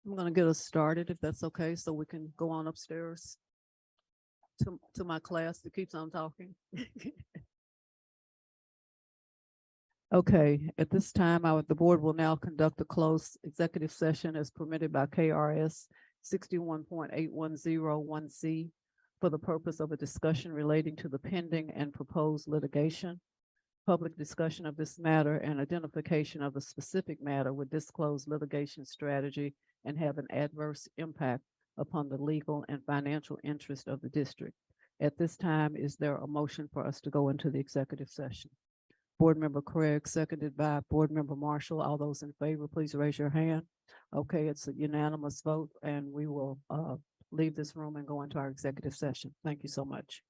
I'm gonna get us started if that's okay, so we can go on upstairs to my class that keeps on talking. Okay, at this time, the board will now conduct a closed executive session as permitted by KRS 61.8101C for the purpose of a discussion relating to the pending and proposed litigation. Public discussion of this matter and identification of the specific matter would disclose litigation strategy and have an adverse impact upon the legal and financial interest of the district. At this time, is there a motion for us to go into the executive session? Board Member Craig, seconded by Board Member Marshall. All those in favor, please raise your hand. Okay, it's a unanimous vote, and we will leave this room and go into our executive session. Thank you so much.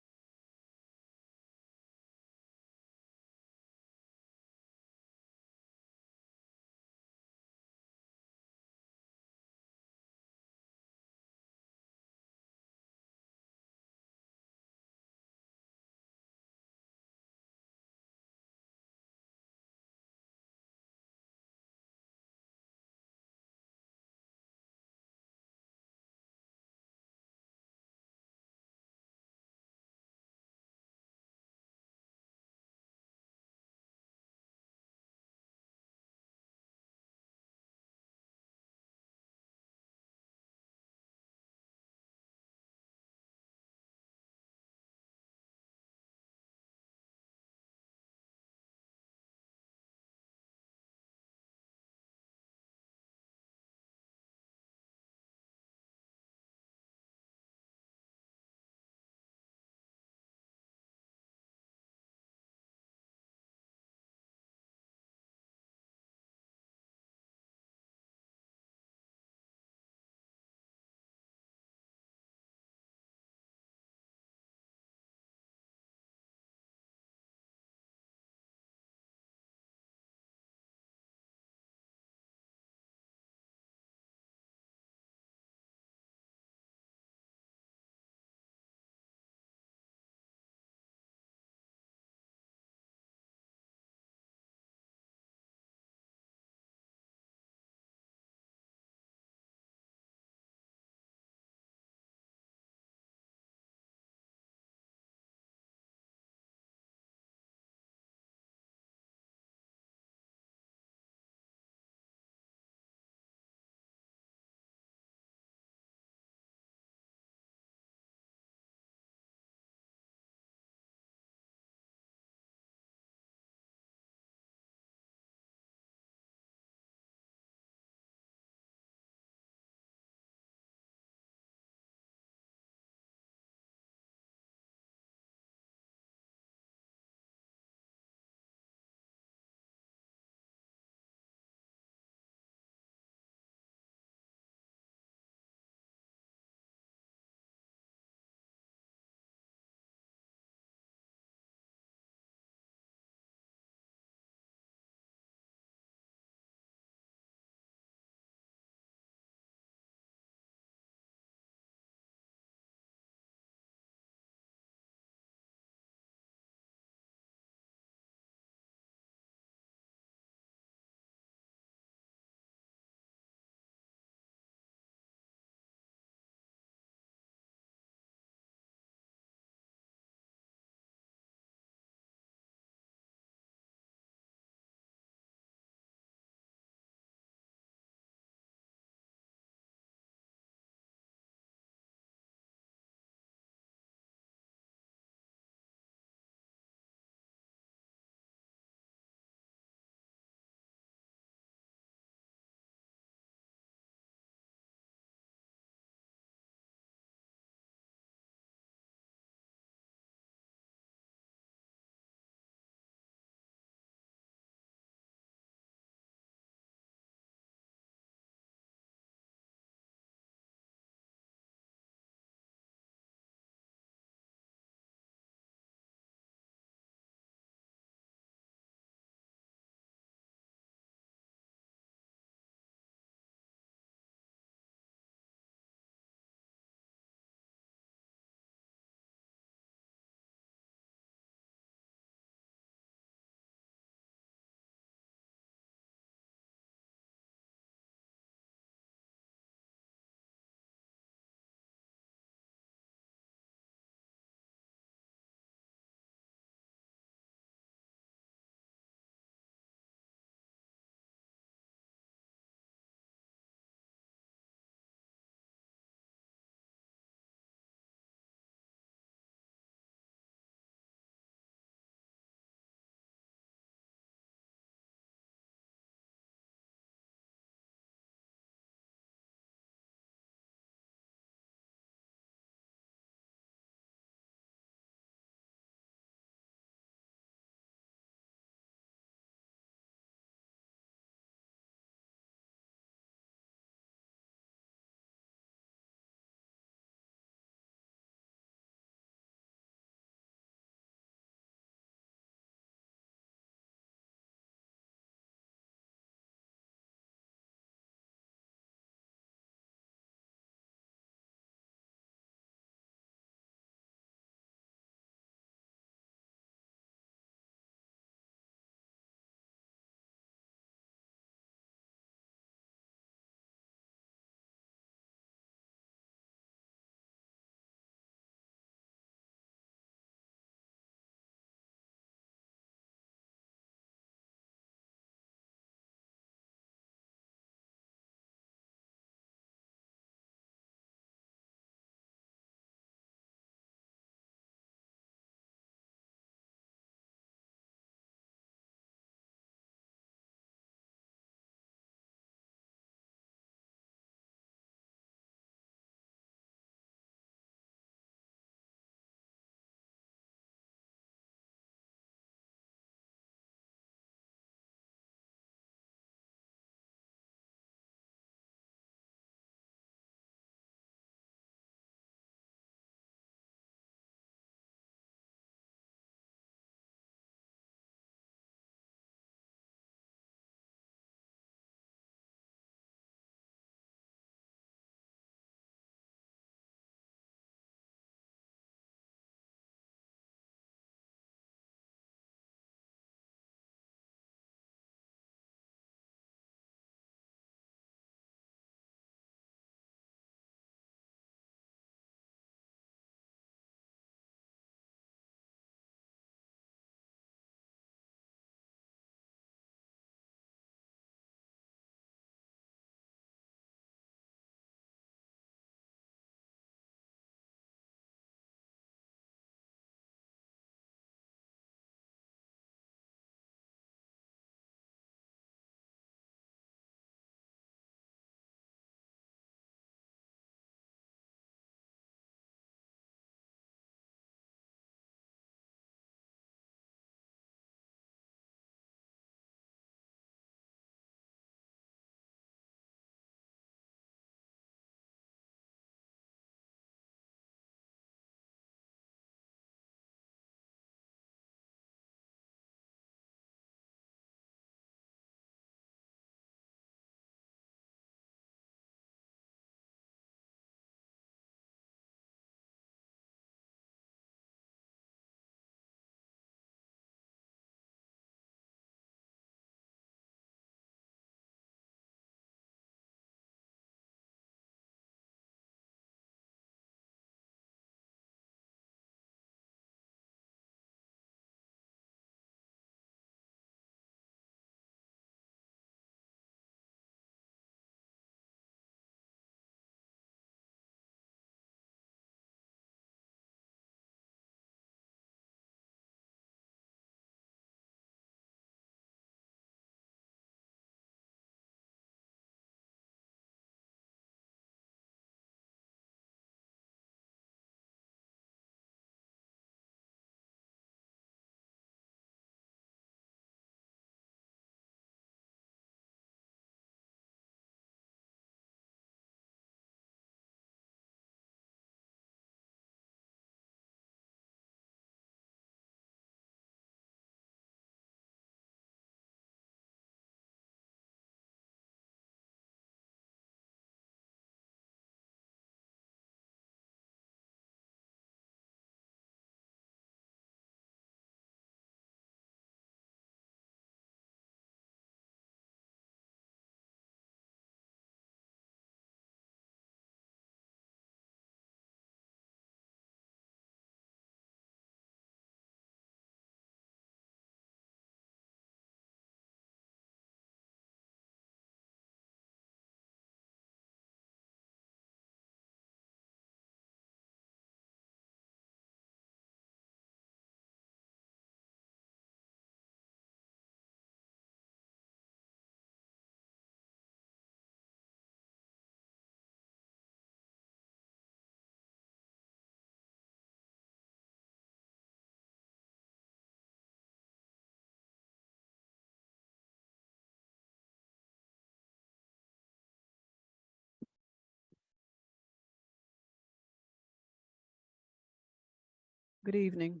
Good evening.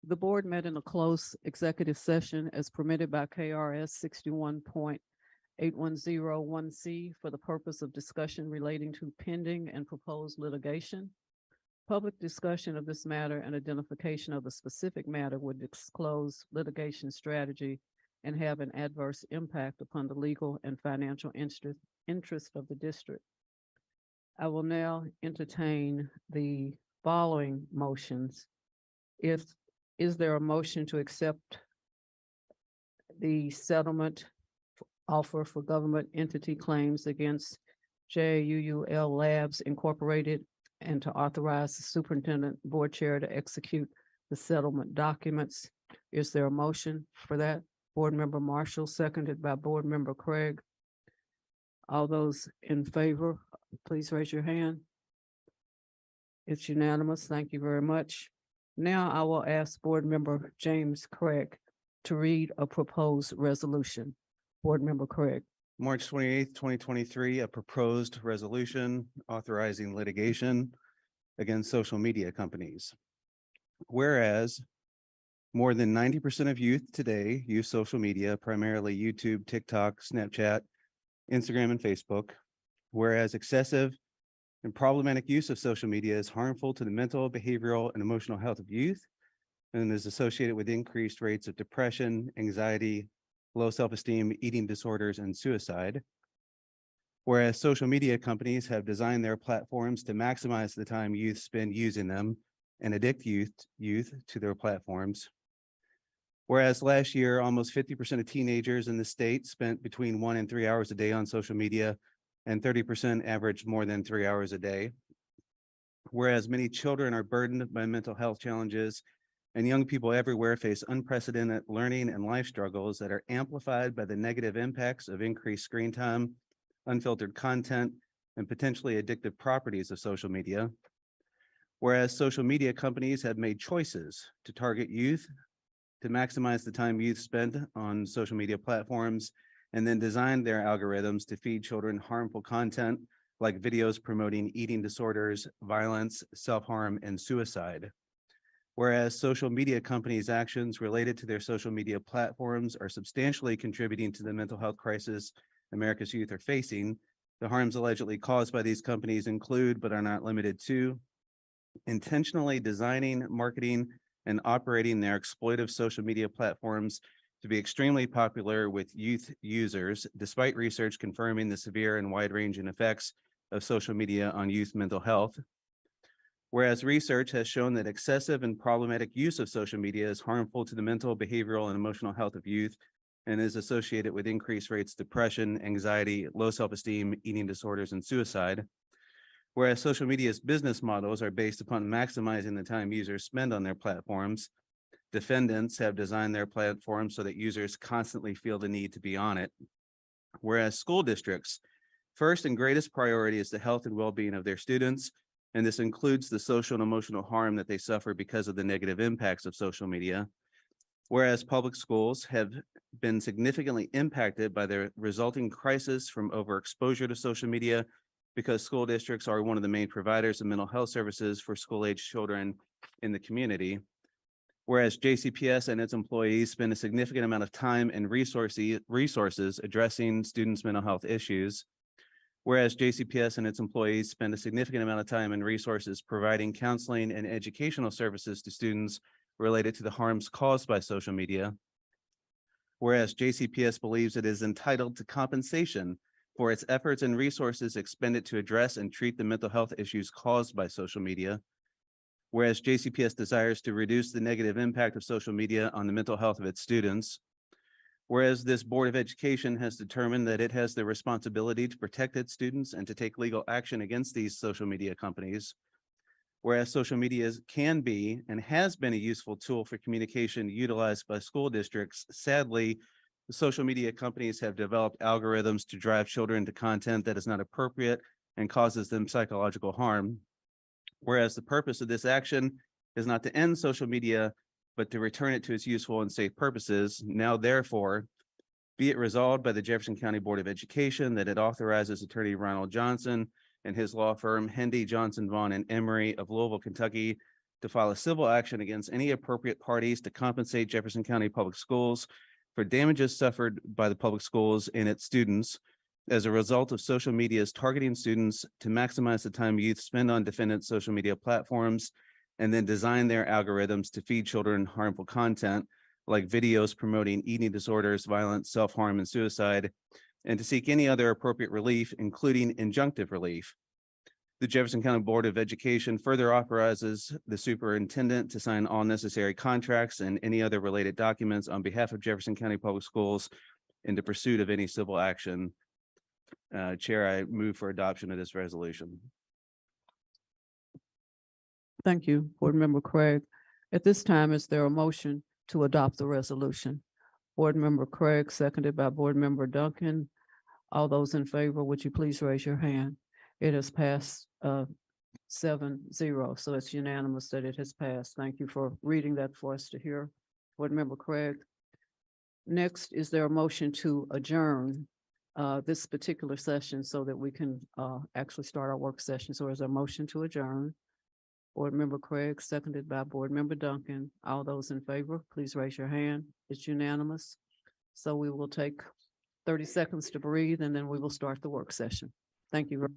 The board met in a closed executive session as permitted by KRS 61.8101C for the purpose of discussion relating to pending and proposed litigation. Public discussion of this matter and identification of the specific matter would disclose litigation strategy and have an adverse impact upon the legal and financial interest of the district. I will now entertain the following motions. Is there a motion to accept the settlement offer for government entity claims against JUUL Labs Incorporated and to authorize the superintendent board chair to execute the settlement documents? Is there a motion for that? Board Member Marshall, seconded by Board Member Craig. All those in favor, please raise your hand. It's unanimous. Thank you very much. Now I will ask Board Member James Craig to read a proposed resolution. Board Member Craig. March 28th, 2023, a proposed resolution authorizing litigation against social media companies. Whereas more than 90% of youth today use social media, primarily YouTube, TikTok, Snapchat, Instagram, and Facebook. Whereas excessive and problematic use of social media is harmful to the mental, behavioral, and emotional health of youth and is associated with increased rates of depression, anxiety, low self-esteem, eating disorders, and suicide. Whereas social media companies have designed their platforms to maximize the time youth spend using them and addict youth to their platforms. Whereas last year, almost 50% of teenagers in the state spent between 1 and 3 hours a day on social media, and 30% averaged more than 3 hours a day. Whereas many children are burdened by mental health challenges, and young people everywhere face unprecedented learning and life struggles that are amplified by the negative impacts of increased screen time, unfiltered content, and potentially addictive properties of social media. Whereas social media companies have made choices to target youth to maximize the time youth spend on social media platforms, and then design their algorithms to feed children harmful content like videos promoting eating disorders, violence, self-harm, and suicide. Whereas social media companies' actions related to their social media platforms are substantially contributing to the mental health crisis America's youth are facing, the harms allegedly caused by these companies include, but are not limited to, intentionally designing, marketing, and operating their exploitive social media platforms to be extremely popular with youth users, despite research confirming the severe and wide-ranging effects of social media on youth mental health. Whereas research has shown that excessive and problematic use of social media is harmful to the mental, behavioral, and emotional health of youth and is associated with increased rates of depression, anxiety, low self-esteem, eating disorders, and suicide. Whereas social media's business models are based upon maximizing the time users spend on their platforms, defendants have designed their platforms so that users constantly feel the need to be on it. Whereas school districts' first and greatest priority is the health and well-being of their students, and this includes the social and emotional harm that they suffer because of the negative impacts of social media. Whereas public schools have been significantly impacted by the resulting crisis from overexposure to social media because school districts are one of the main providers of mental health services for school-age children in the community. Whereas JCPS and its employees spend a significant amount of time and resources addressing students' mental health issues. Whereas JCPS and its employees spend a significant amount of time and resources providing counseling and educational services to students related to the harms caused by social media. Whereas JCPS believes it is entitled to compensation for its efforts and resources expended to address and treat the mental health issues caused by social media. Whereas JCPS desires to reduce the negative impact of social media on the mental health of its students. Whereas this Board of Education has determined that it has the responsibility to protect its students and to take legal action against these social media companies. Whereas social media can be and has been a useful tool for communication utilized by school districts, sadly, the social media companies have developed algorithms to drive children to content that is not appropriate and causes them psychological harm. Whereas the purpose of this action is not to end social media, but to return it to its useful and safe purposes. Now, therefore, be it resolved by the Jefferson County Board of Education that it authorizes Attorney Ronald Johnson and his law firm, Hendy, Johnson, Vaughn, and Emery of Louisville, Kentucky, to file a civil action against any appropriate parties to compensate Jefferson County Public Schools for damages suffered by the public schools and its students as a result of social media's targeting students to maximize the time youth spend on defendant social media platforms and then design their algorithms to feed children harmful content like videos promoting eating disorders, violence, self-harm, and suicide, and to seek any other appropriate relief, including injunctive relief. The Jefferson County Board of Education further authorizes the superintendent to sign all necessary contracts and any other related documents on behalf of Jefferson County Public Schools in the pursuit of any civil action. Chair, I move for adoption of this resolution. Thank you, Board Member Craig. At this time, is there a motion to adopt the resolution? Board Member Craig, seconded by Board Member Duncan. All those in favor, would you please raise your hand? It has passed 7-0, so it's unanimous that it has passed. Thank you for reading that for us to hear. Board Member Craig. Next, is there a motion to adjourn this particular session so that we can actually start our work session? So is there a motion to adjourn? Board Member Craig, seconded by Board Member Duncan. All those in favor, please raise your hand. It's unanimous. So we will take 30 seconds to breathe and then we will start the work session. Thank you.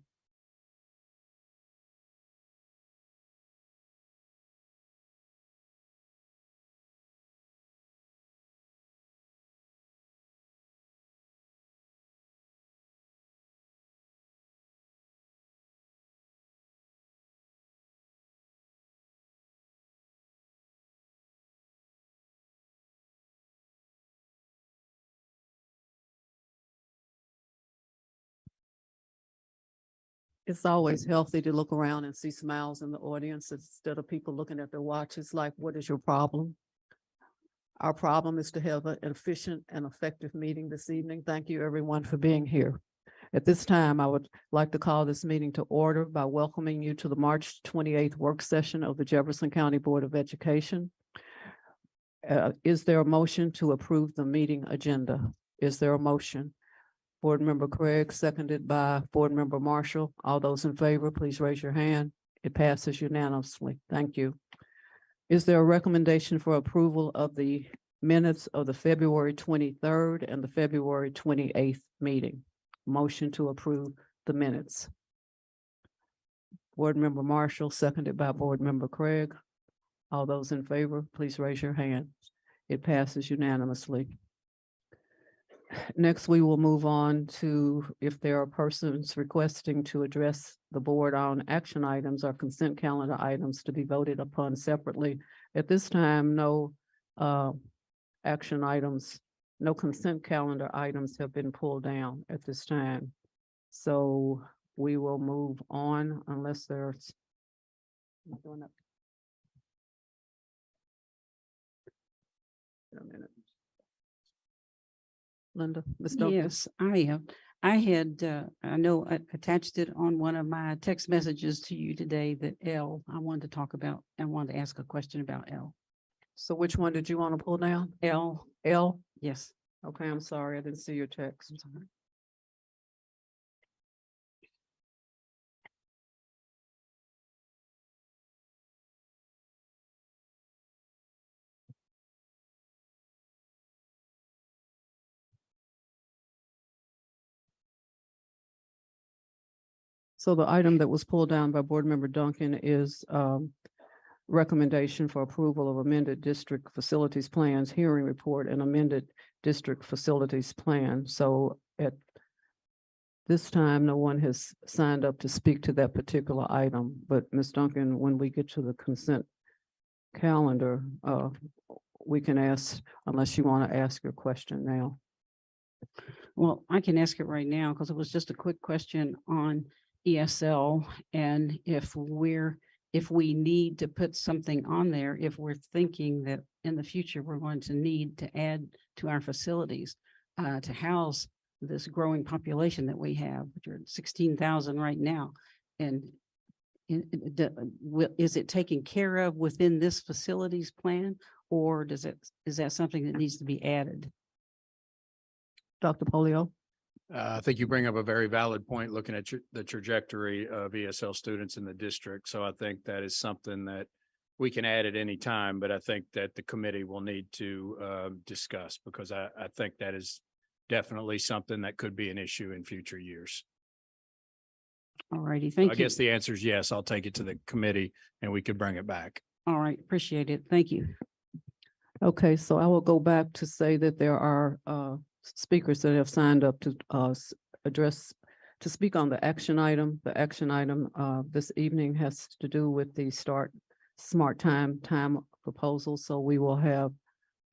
It's always healthy to look around and see smiles in the audience instead of people looking at their watches like, what is your problem? Our problem is to have an efficient and effective meeting this evening. Thank you, everyone, for being here. At this time, I would like to call this meeting to order by welcoming you to the March 28th work session of the Jefferson County Board of Education. Is there a motion to approve the meeting agenda? Is there a motion? Board Member Craig, seconded by Board Member Marshall. All those in favor, please raise your hand. It passes unanimously. Thank you. Is there a recommendation for approval of the minutes of the February 23rd and the February 28th meeting? Motion to approve the minutes. Board Member Marshall, seconded by Board Member Craig. All those in favor, please raise your hand. It passes unanimously. Next, we will move on to if there are persons requesting to address the board on action items or consent calendar items to be voted upon separately. At this time, no action items, no consent calendar items have been pulled down at this time. So we will move on unless there's. A minute. Linda, Ms. Duncan. Yes, I had, I know I attached it on one of my text messages to you today that I wanted to talk about, I wanted to ask a question about L. So which one did you want to pull down? L, L? yes. Okay, I'm sorry, I didn't see your text. I'm sorry. So the item that was pulled down by Board Member Duncan is recommendation for approval of amended district facilities plans, hearing report, and amended district facilities plan. So at this time, no one has signed up to speak to that particular item, but Ms. Duncan, when we get to the consent calendar, we can ask, unless you want to ask your question now. Well, I can ask it right now because it was just a quick question on ESL. And if we need to put something on there, if we're thinking that in the future, we're going to need to add to our facilities to house this growing population that we have, which are 16,000 right now. And is it taken care of within this facilities plan, or is that something that needs to be added? Dr. Polio? I think you bring up a very valid point looking at the trajectory of ESL students in the district. So I think that is something that we can add at any time, but I think that the committee will need to discuss, because I think that is definitely something that could be an issue in future years. All righty, I thank you. guess the answer is yes. I'll take it to the committee and we could bring it back. All right, appreciate it. Thank you. Okay, so I will go back to say that there are speakers that have signed up to to speak on the action item. The action item this evening has to do with the smart time proposal. So we will have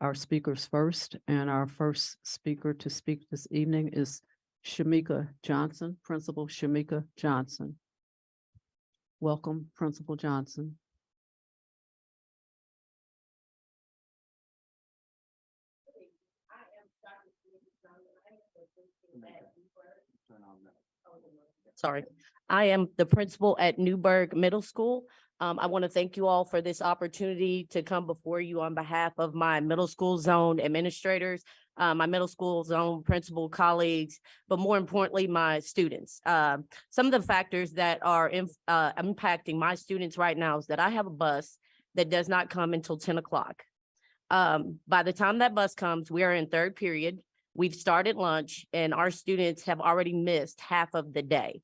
our speakers first, and our first speaker to speak this evening is Shamika Johnson, Principal Shamika Johnson. Welcome, Principal Johnson. Sorry, I am the principal at Newburgh Middle School. I want to thank you all for this opportunity to come before you on behalf of my middle school zone administrators, my middle school zone principal colleagues, but more importantly, my students. Some of the factors that are impacting my students right now is that I have a bus that does not come until 10 o'clock. By the time that bus comes, we are in third period. We've started lunch and our students have already missed half of the day.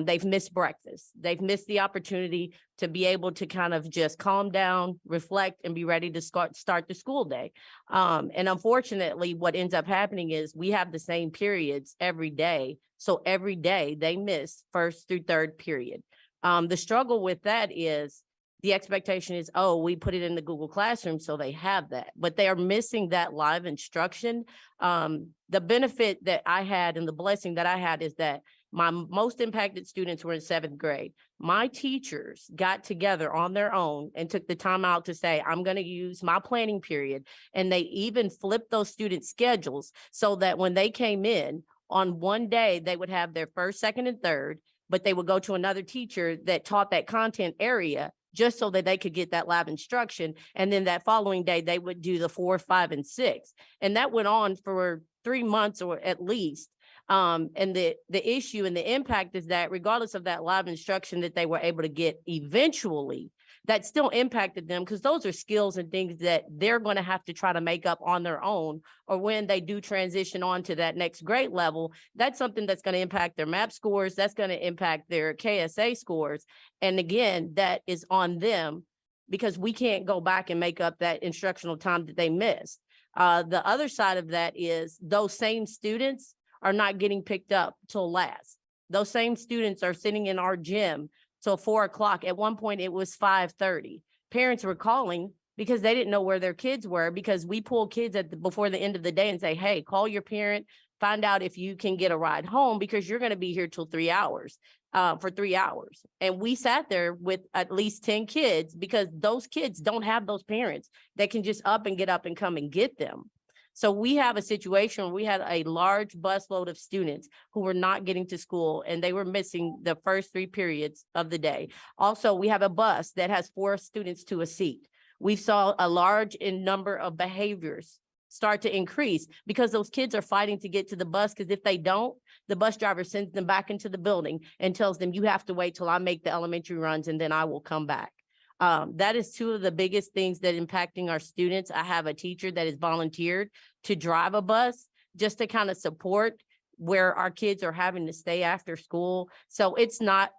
They've missed breakfast. They've missed the opportunity to be able to kind of just calm down, reflect, and be ready to start the school day. And unfortunately, what ends up happening is we have the same periods every day. So every day they miss first through third period. The struggle with that is the expectation is, oh, we put it in the Google Classroom, so they have that, but they are missing that live instruction. The benefit that I had and the blessing that I had is that my most impacted students were in 7th grade. My teachers got together on their own and took the time out to say, I'm going to use my planning period. And they even flipped those student schedules so that when they came in on one day, they would have their first, second, and third, but they would go to another teacher that taught that content area just so that they could get that lab instruction. And then that following day, they would do the 4, 5, and 6. And that went on for 3 months or at least. And the issue and the impact is that regardless of that live instruction that they were able to get eventually, that still impacted them because those are skills and things that they're going to have to try to make up on their own, or when they do transition on to that next grade level, that's something that's going to impact their MAP scores. That's going to impact their KSA scores. And again, that is on them because we can't go back and make up that instructional time that they missed. The other side of that is those same students are not getting picked up till last. Those same students are sitting in our gym till 4 o'clock. At one point, it was 5:30. Parents were calling because they didn't know where their kids were, because we pull kids before the end of the day and say, hey, call your parent, find out if you can get a ride home because you're going to be here till 3 hours, for 3 hours. And we sat there with at least 10 kids because those kids don't have those parents that can just up and get up and come and get them. So we have a situation where we had a large busload of students who were not getting to school and they were missing the first 3 periods of the day. Also, we have a bus that has 4 students to a seat. We saw a large number of behaviors start to increase because those kids are fighting to get to the bus, because if they don't, the bus driver sends them back into the building and tells them, you have to wait till I make the elementary runs and then I will come back. That is 2 of the biggest things that impacting our students. I have a teacher that is volunteered to drive a bus just to kind of support where our kids are having to stay after school. So it's not.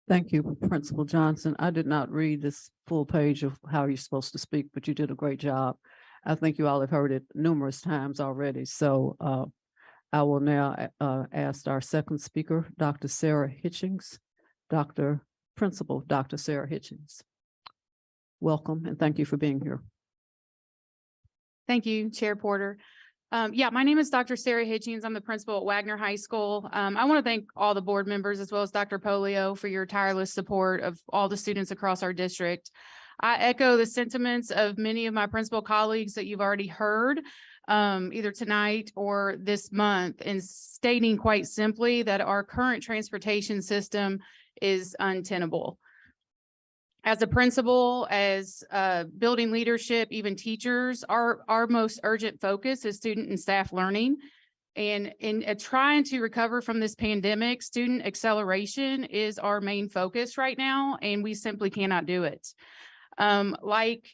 Thank you, Principal Johnson. I did not read this full page of how you're supposed to speak, but you did a great job. I think you all have heard it numerous times already. So I will now ask our second speaker, Dr. Sarah Hitchings. Principal Dr. Sarah Hitchings. Welcome and thank you for being here. Thank you, Chair Porter. Yeah, my name is Dr. Sarah Hitchings. I'm the principal at Wagner High School. I want to thank all the board members as well as Dr. Polio for your tireless support of all the students across our district. I echo the sentiments of many of my principal colleagues that you've already heard, either tonight or this month, in stating quite simply that our current transportation system is untenable. As a principal, as building leadership, even teachers, our most urgent focus is student and staff learning. And in trying to recover from this pandemic, student acceleration is our main focus right now, and we simply cannot do it. Like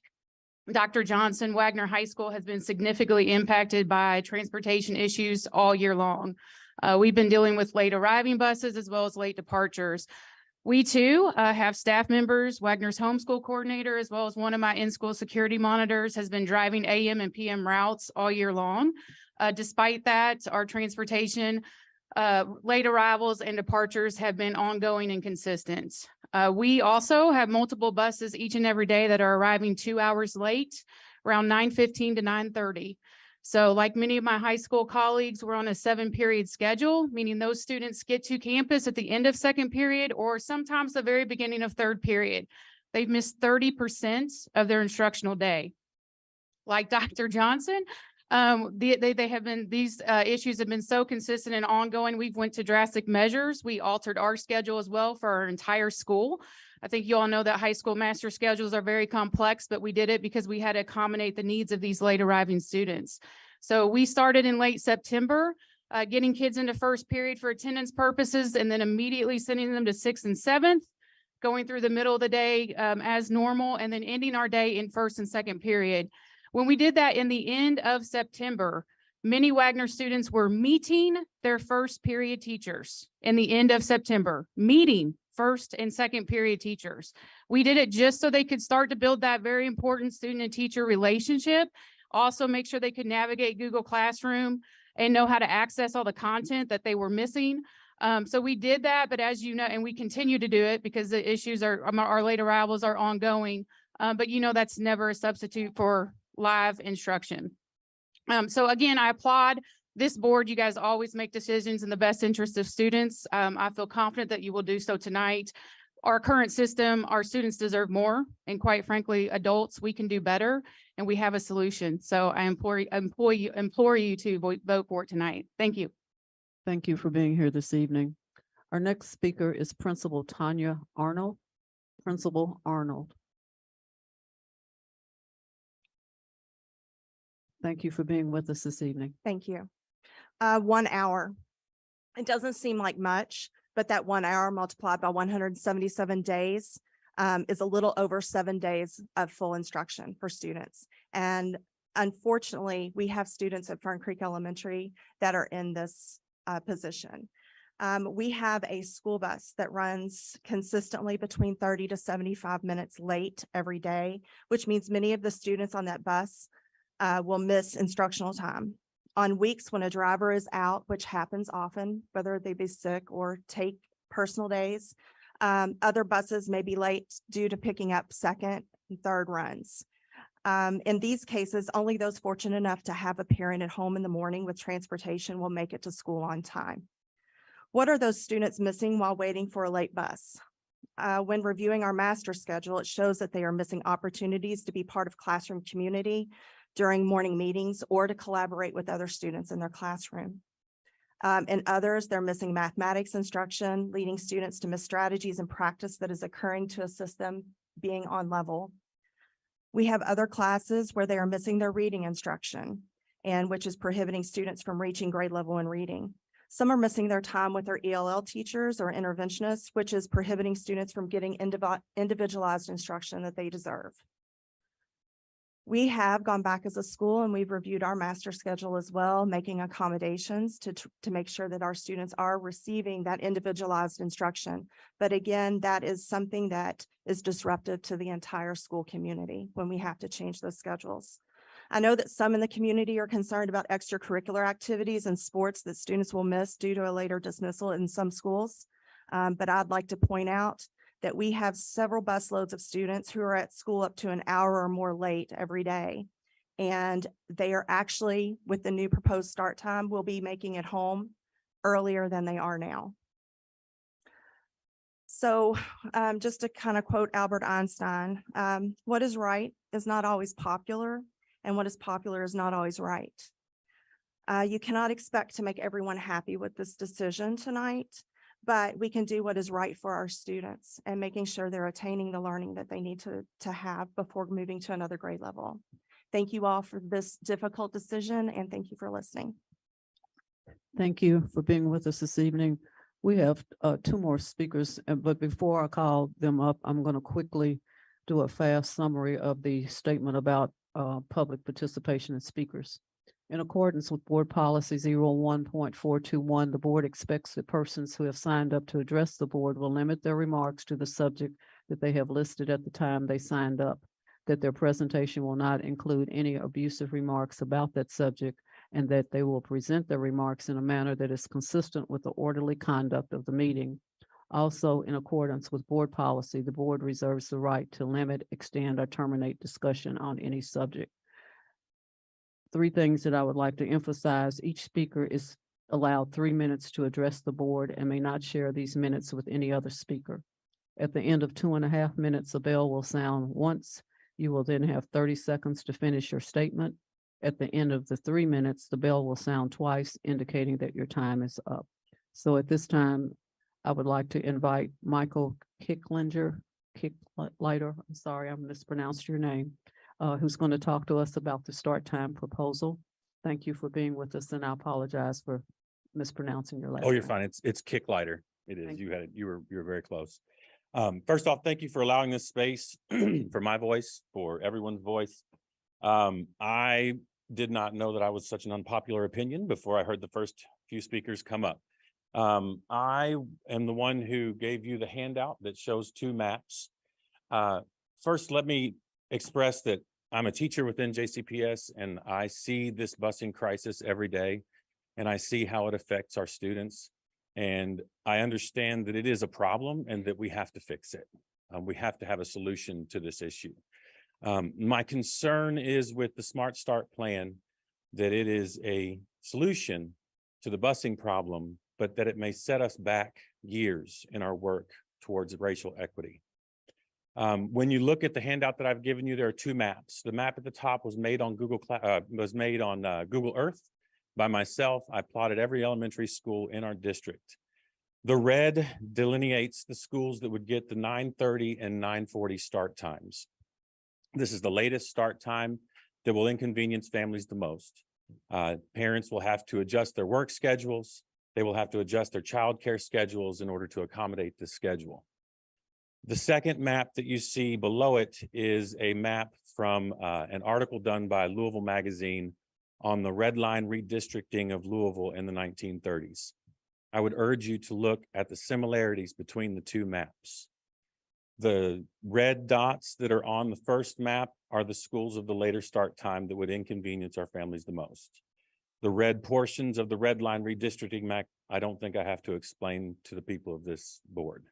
Dr. Johnson, Wagner High School has been significantly impacted by transportation issues all year long. We've been dealing with late arriving buses as well as late departures. We too have staff members. Wagner's homeschool coordinator, as well as one of my in-school security monitors, has been driving AM and PM routes all year long. Despite that, our transportation, late arrivals and departures have been ongoing and consistent. We also have multiple buses each and every day that are arriving 2 hours late, around 9:15 to 9:30. So like many of my high school colleagues, we're on a 7-period schedule, meaning those students get to campus at the end of second period or sometimes the very beginning of third period. They've missed 30% of their instructional day. Like Dr. Johnson, they have been, these issues have been so consistent and ongoing. We've went to drastic measures. We altered our schedule as well for our entire school. I think you all know that high school master schedules are very complex, but we did it because we had to accommodate the needs of these late arriving students. So we started in late September, getting kids into first period for attendance purposes, and then immediately sending them to 6th and 7th, going through the middle of the day as normal, and then ending our day in first and second period. When we did that in the end of September, many Wagner students were meeting their first period teachers in the end of September, meeting first and second period teachers. We did it just so they could start to build that very important student and teacher relationship. Also make sure they could navigate Google Classroom and know how to access all the content that they were missing. So we did that, but as you know, and we continue to do it because the issues are, our late arrivals are ongoing. But you know, that's never a substitute for live instruction. So again, I applaud this board. You guys always make decisions in the best interest of students. I feel confident that you will do so tonight. Our current system, our students deserve more. And quite frankly, adults, we can do better and we have a solution. So I implore you to vote for it tonight. Thank you. Thank you for being here this evening. Our next speaker is Principal Tanya Arnold. Principal Arnold. Thank you for being with us this evening. Thank you. 1 hour. It doesn't seem like much, but that 1 hour multiplied by 177 days is a little over 7 days of full instruction for students. And unfortunately, we have students at Fern Creek Elementary that are in this position. We have a school bus that runs consistently between 30 to 75 minutes late every day, which means many of the students on that bus will miss instructional time. On weeks when a driver is out, which happens often, whether they be sick or take personal days, other buses may be late due to picking up second and third runs. In these cases, only those fortunate enough to have a parent at home in the morning with transportation will make it to school on time. What are those students missing while waiting for a late bus? When reviewing our master schedule, it shows that they are missing opportunities to be part of classroom community during morning meetings or to collaborate with other students in their classroom. In others, they're missing mathematics instruction, leading students to miss strategies and practice that is occurring to assist them being on level. We have other classes where they are missing their reading instruction, and which is prohibiting students from reaching grade level in reading. Some are missing their time with their ELL teachers or interventionists, which is prohibiting students from getting individualized instruction that they deserve. We have gone back as a school and we've reviewed our master schedule as well, making accommodations to make sure that our students are receiving that individualized instruction. But again, that is something that is disruptive to the entire school community when we have to change those schedules. I know that some in the community are concerned about extracurricular activities and sports that students will miss due to a later dismissal in some schools. But I'd like to point out that we have several busloads of students who are at school up to an hour or more late every day. And they are actually, with the new proposed start time, will be making it home earlier than they are now. So just to kind of quote Albert Einstein, what is right is not always popular, and what is popular is not always right. You cannot expect to make everyone happy with this decision tonight, but we can do what is right for our students and making sure they're attaining the learning that they need to have before moving to another grade level. Thank you all for this difficult decision, and thank you for listening. Thank you for being with us this evening. We have two more speakers, but before I call them up, I'm going to quickly do a fast summary of the statement about public participation in speakers. In accordance with Board Policy 01.421, the board expects that persons who have signed up to address the board will limit their remarks to the subject that they have listed at the time they signed up, that their presentation will not include any abusive remarks about that subject, and that they will present their remarks in a manner that is consistent with the orderly conduct of the meeting. Also, in accordance with board policy, the board reserves the right to limit, extend, or terminate discussion on any subject. Three things that I would like to emphasize: each speaker is allowed 3 minutes to address the board and may not share these minutes with any other speaker. At the end of 2.5 minutes, a bell will sound once. You will then have 30 seconds to finish your statement. At the end of the 3 minutes, the bell will sound twice, indicating that your time is up. So at this time, I would like to invite Michael Kicklider, I'm sorry, I mispronounced your name, who's going to talk to us about the start time proposal. Thank you for being with us, and I apologize for mispronouncing your last name. Oh, you're fine. It's Kick Lighter. It is. Thank You had it. You were very close. First off, thank you for allowing this space for my voice, for everyone's voice. I did not know that I was such an unpopular opinion before I heard the first few speakers come up. I am the one who gave you the handout that shows two maps. First, let me express that I'm a teacher within JCPS, and I see this busing crisis every day, and I see how it affects our students. And I understand that it is a problem and that we have to fix it. We have to have a solution to this issue. My concern is with the Smart Start plan that it is a solution to the busing problem, but that it may set us back years in our work towards racial equity. When you look at the handout that I've given you, there are two maps. The map at the top was made on Google Earth by myself. I plotted every elementary school in our district. The red delineates the schools that would get the 9:30 and 9:40 start times. This is the latest start time that will inconvenience families the most. Parents will have to adjust their work schedules. They will have to adjust their childcare schedules in order to accommodate this schedule. The second map that you see below it is a map from an article done by Louisville Magazine on the red line redistricting of Louisville in the 1930s. I would urge you to look at the similarities between the two maps. The red dots that are on the first map are the schools of the later start time that would inconvenience our families the most. The red portions of the red line redistricting map, I don't think I have to explain to the people of this board.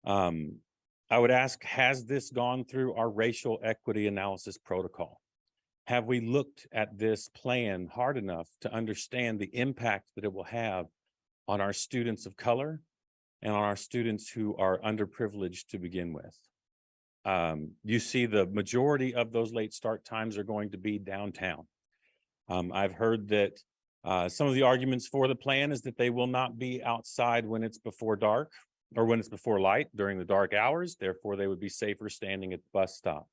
I would ask, has this gone through our racial equity analysis protocol? Have we looked at this plan hard enough to understand the impact that it will have on our students of color and on our students who are underprivileged to begin with? You see the majority of those late start times are going to be downtown. I've heard that some of the arguments for the plan is that they will not be outside when it's before dark or when it's before light during the dark hours. Therefore, they would be safer standing at the bus stop.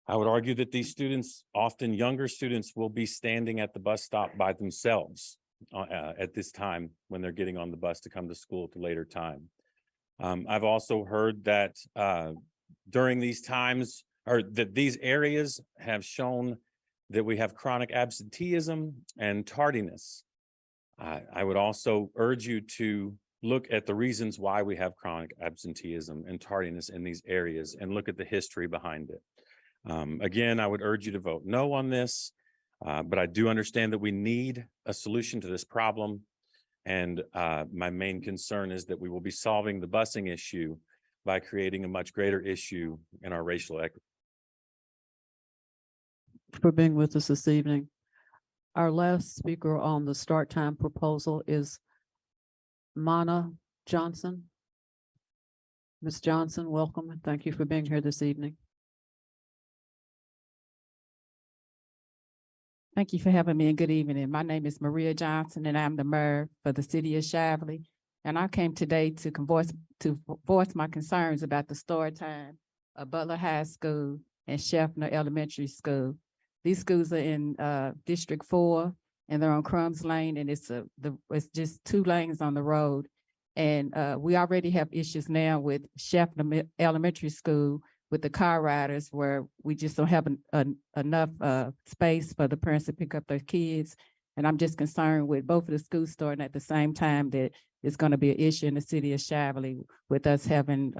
I would argue that these students, often younger students, will be standing at the bus stop by themselves at this time when they're getting on the bus to come to school at a later time. I've also heard that during these times, or that these areas have shown that we have chronic absenteeism and tardiness. I would also urge you to look at the reasons why we have chronic absenteeism and tardiness in these areas and look at the history behind it. Again, I would urge you to vote no on this, but I do understand that we need a solution to this problem. And my main concern is that we will be solving the busing issue by creating a much greater issue in our racial equity. For being with us this evening. Our last speaker on the start time proposal is Mana Johnson. Ms. Johnson, welcome, and thank you for being here this evening. Thank you for having me and good evening. My name is Maria Johnson and I'm the mayor for the city of Shively. And I came today to voice my concerns about the start time of Butler High School and Schaffner Elementary School. These schools are in District 4 and they're on Crumbs Lane, and it's it's just 2 lanes on the road. And we already have issues now with Jefferson Elementary School with the car riders, where we just don't have enough space for the parents to pick up their kids. And I'm just concerned with both of the schools starting at the same time, that it's going to be an issue in the city of Shively with us having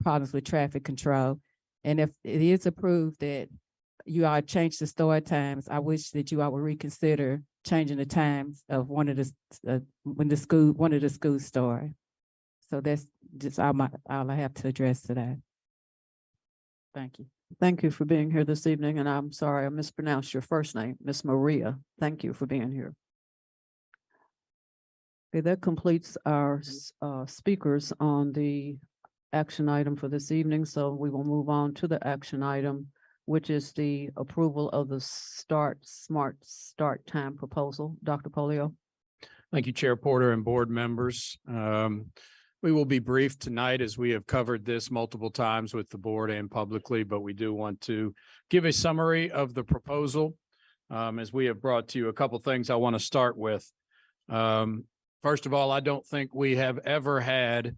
problems with traffic control. And if it is approved that you all change the start times, I wish that you all would reconsider changing the times of one of the schools start. So that's just all I have to address today. Thank you. Thank you for being here this evening, and I'm sorry I mispronounced your first name, Miss Maria. Thank you for being here. Okay, that completes our speakers on the action item for this evening. So we will move on to the action item, which is the approval of the Smart Start Time proposal. Dr. Polio. Thank you, Chair Porter and board members. We will be brief tonight, as we have covered this multiple times with the board and publicly, but we do want to give a summary of the proposal. As we have brought to you a couple things I want to start with. First of all, I don't think we have ever had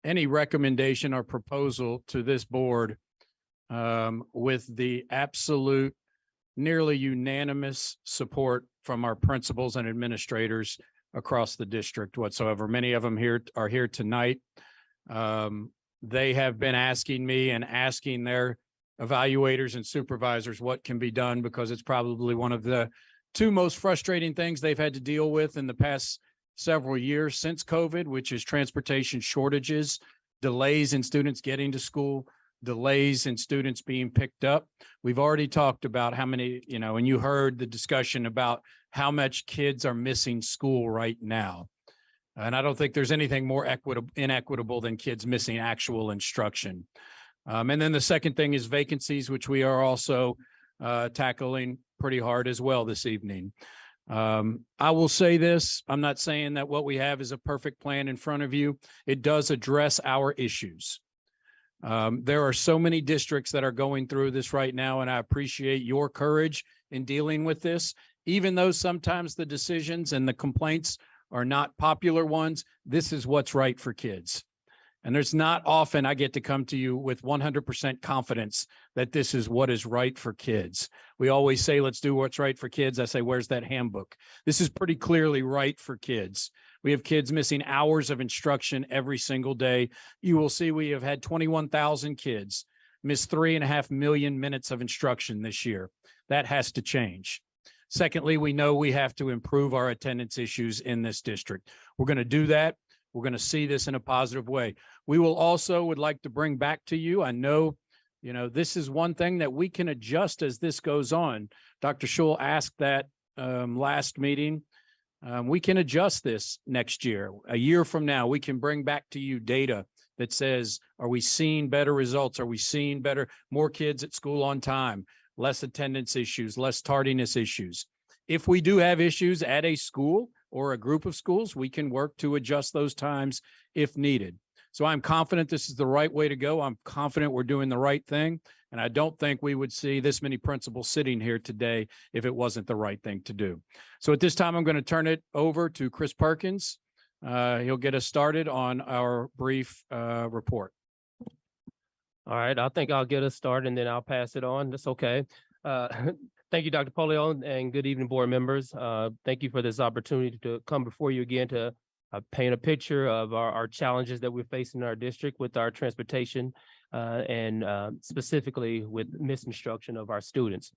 any recommendation or proposal to this board with the absolute, nearly unanimous support from our principals and administrators across the district whatsoever. Many of them are here tonight. They have been asking me and asking their evaluators and supervisors what can be done, because it's probably one of the 2 most frustrating things they've had to deal with in the past several years since COVID, which is transportation shortages, delays in students getting to school, delays in students being picked up. We've already talked about how many, and you heard the discussion about how much kids are missing school right now. And I don't think there's anything more inequitable than kids missing actual instruction. And then the second thing is vacancies, which we are also tackling pretty hard as well this evening. I will say this, I'm not saying that what we have is a perfect plan in front of you. It does address our issues. There are so many districts that are going through this right now, and I appreciate your courage in dealing with this. Even though sometimes the decisions and the complaints are not popular ones, this is what's right for kids. And there's not often I get to come to you with 100% confidence that this is what is right for kids. We always say, let's do what's right for kids. I say, where's that handbook? This is pretty clearly right for kids. We have kids missing hours of instruction every single day. You will see we have had 21,000 kids miss 3.5 million minutes of instruction this year. That has to change. Secondly, we know we have to improve our attendance issues in this district. We're going to do that. We're going to see this in a positive way. We will also would like to bring back to you, I know, this is one thing that we can adjust as this goes on. Dr. Schul asked that last meeting. We can adjust this next year. A year from now, we can bring back to you data that says, are we seeing better results? Are we seeing more kids at school on time, less attendance issues, less tardiness issues? If we do have issues at a school or a group of schools, we can work to adjust those times if needed. So I'm confident this is the right way to go. I'm confident we're doing the right thing. And I don't think we would see this many principals sitting here today if it wasn't the right thing to do. So at this time, I'm going to turn it over to Chris Perkins. He'll get us started on our brief report. All right, I think I'll get us started and then I'll pass it on. That's okay. Thank you, Dr. Polio, and good evening, board members. Thank you for this opportunity to come before you again to paint a picture of our challenges that we're facing in our district with our transportation and specifically with misinstruction of our students.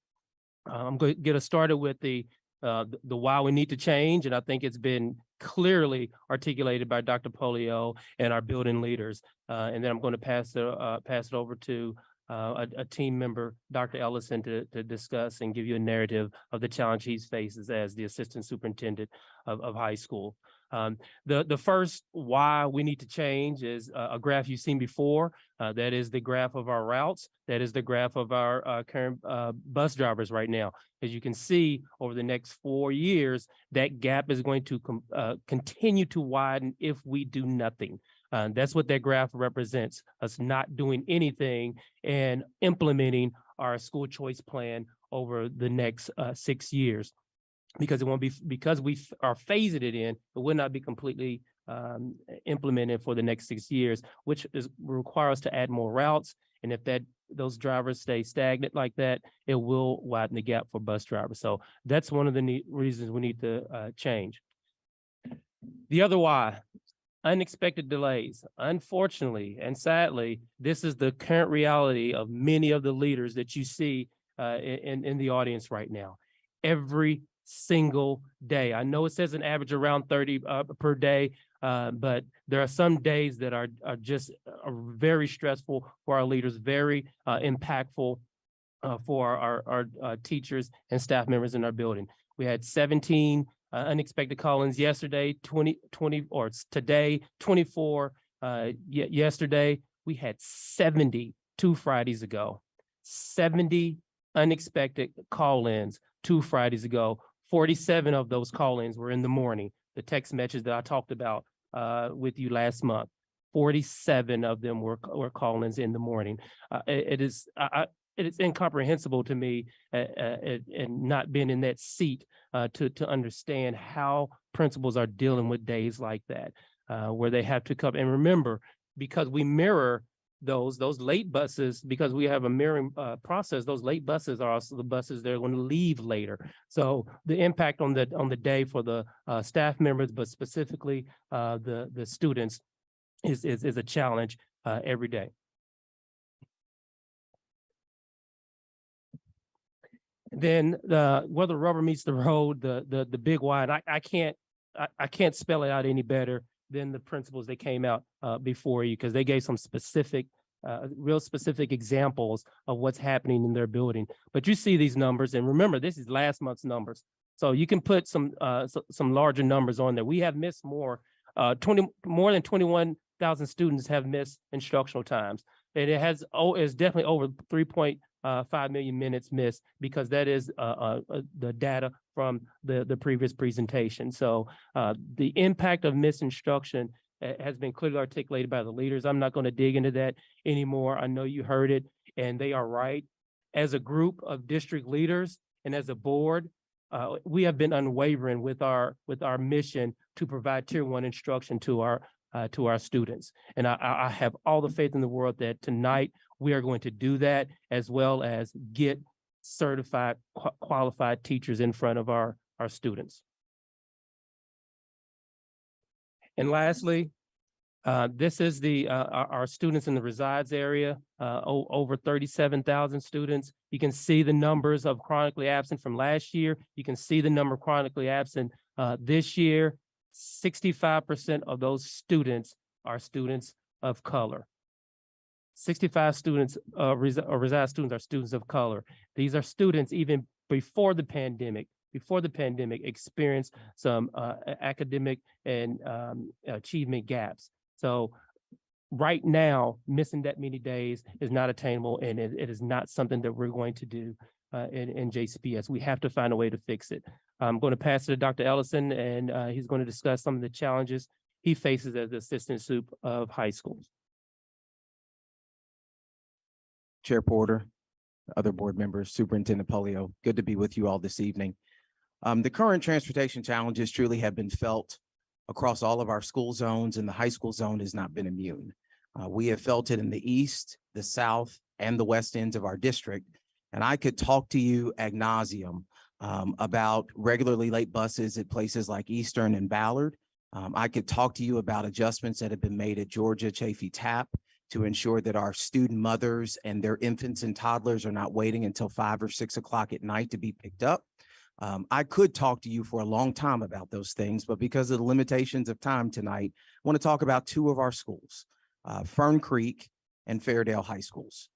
I'm going to get us started with the why we need to change, and I think it's been clearly articulated by Dr. Polio and our building leaders. And then I'm going to pass it over to a team member, Dr. Ellison, to discuss and give you a narrative of the challenge he faces as the assistant superintendent of high school. The first why we need to change is a graph you've seen before. That is the graph of our routes. That is the graph of our current bus drivers right now. As you can see, over the next 4 years, that gap is going to continue to widen if we do nothing. That's what that graph represents, us not doing anything and implementing our school choice plan over the next 6 years. because it won't be, because we are phasing it in, it will not be completely implemented for the next 6 years, which will require us to add more routes. And if those drivers stay stagnant like that, it will widen the gap for bus drivers. So that's one of the reasons we need to change. The other why, unexpected delays. Unfortunately and sadly, this is the current reality of many of the leaders that you see in the audience right now. Every single day. I know it says an average around 30 per day, but there are some days that are just very stressful for our leaders, very impactful for our teachers and staff members in our building. We had 17 unexpected call-ins yesterday, 20, or today, 24 yesterday. We had 70 2 Fridays ago. 70 unexpected call-ins 2 Fridays ago. 47 of those call-ins were in the morning. The text message that I talked about with you last month. 47 of them were call-ins in the morning. It is incomprehensible to me, and not being in that seat to understand how principals are dealing with days like that, where they have to come. And remember, because we mirror those late buses, because we have a mirroring process, those late buses are also the buses that are going to leave later. So the impact on the day for the staff members, but specifically the students, is a challenge every day. Then where the rubber meets the road, the big why, and I can't spell it out any better than the principals that came out before you, because they gave some specific, real specific examples of what's happening in their building. But you see these numbers, and remember, this is last month's numbers, so you can put some larger numbers on there. We have missed more than 21,000 students have missed instructional times, and it's definitely over 3.5 million minutes missed, because that is the data from the previous presentation. So the impact of missed instruction has been clearly articulated by the leaders. I'm not going to dig into that anymore. I know you heard it, and they are right. As a group of district leaders and as a board, we have been unwavering with our mission to provide Tier 1 instruction to our students. And I have all the faith in the world that tonight we are going to do that, as well as get certified, qualified teachers in front of our students. And lastly, this is our students in the resides area, over 37,000 students. You can see the numbers of chronically absent from last year. You can see the number of chronically absent this year. 65% of those students are students of color. 65 students, reside students are students of color. These are students even before the pandemic experienced some academic and achievement gaps. So right now, missing that many days is not attainable, and it is not something that we're going to do in JCPS. We have to find a way to fix it. I'm going to pass it to Dr. Ellison, and he's going to discuss some of the challenges he faces as the assistant sup of high schools. Chair Porter, other board members, Superintendent Polio, good to be with you all this evening. The current transportation challenges truly have been felt across all of our school zones, and the high school zone has not been immune. We have felt it in the east, the south, and the west ends of our district. And I could talk to you ad nauseum about regularly late buses at places like Eastern and Ballard. I could talk to you about adjustments that have been made at Georgia Chafee Tap to ensure that our student mothers and their infants and toddlers are not waiting until 5 or 6 o'clock at night to be picked up. I could talk to you for a long time about those things, but because of the limitations of time tonight, I want to talk about 2 of our schools, Fern Creek and Fairdale High Schools.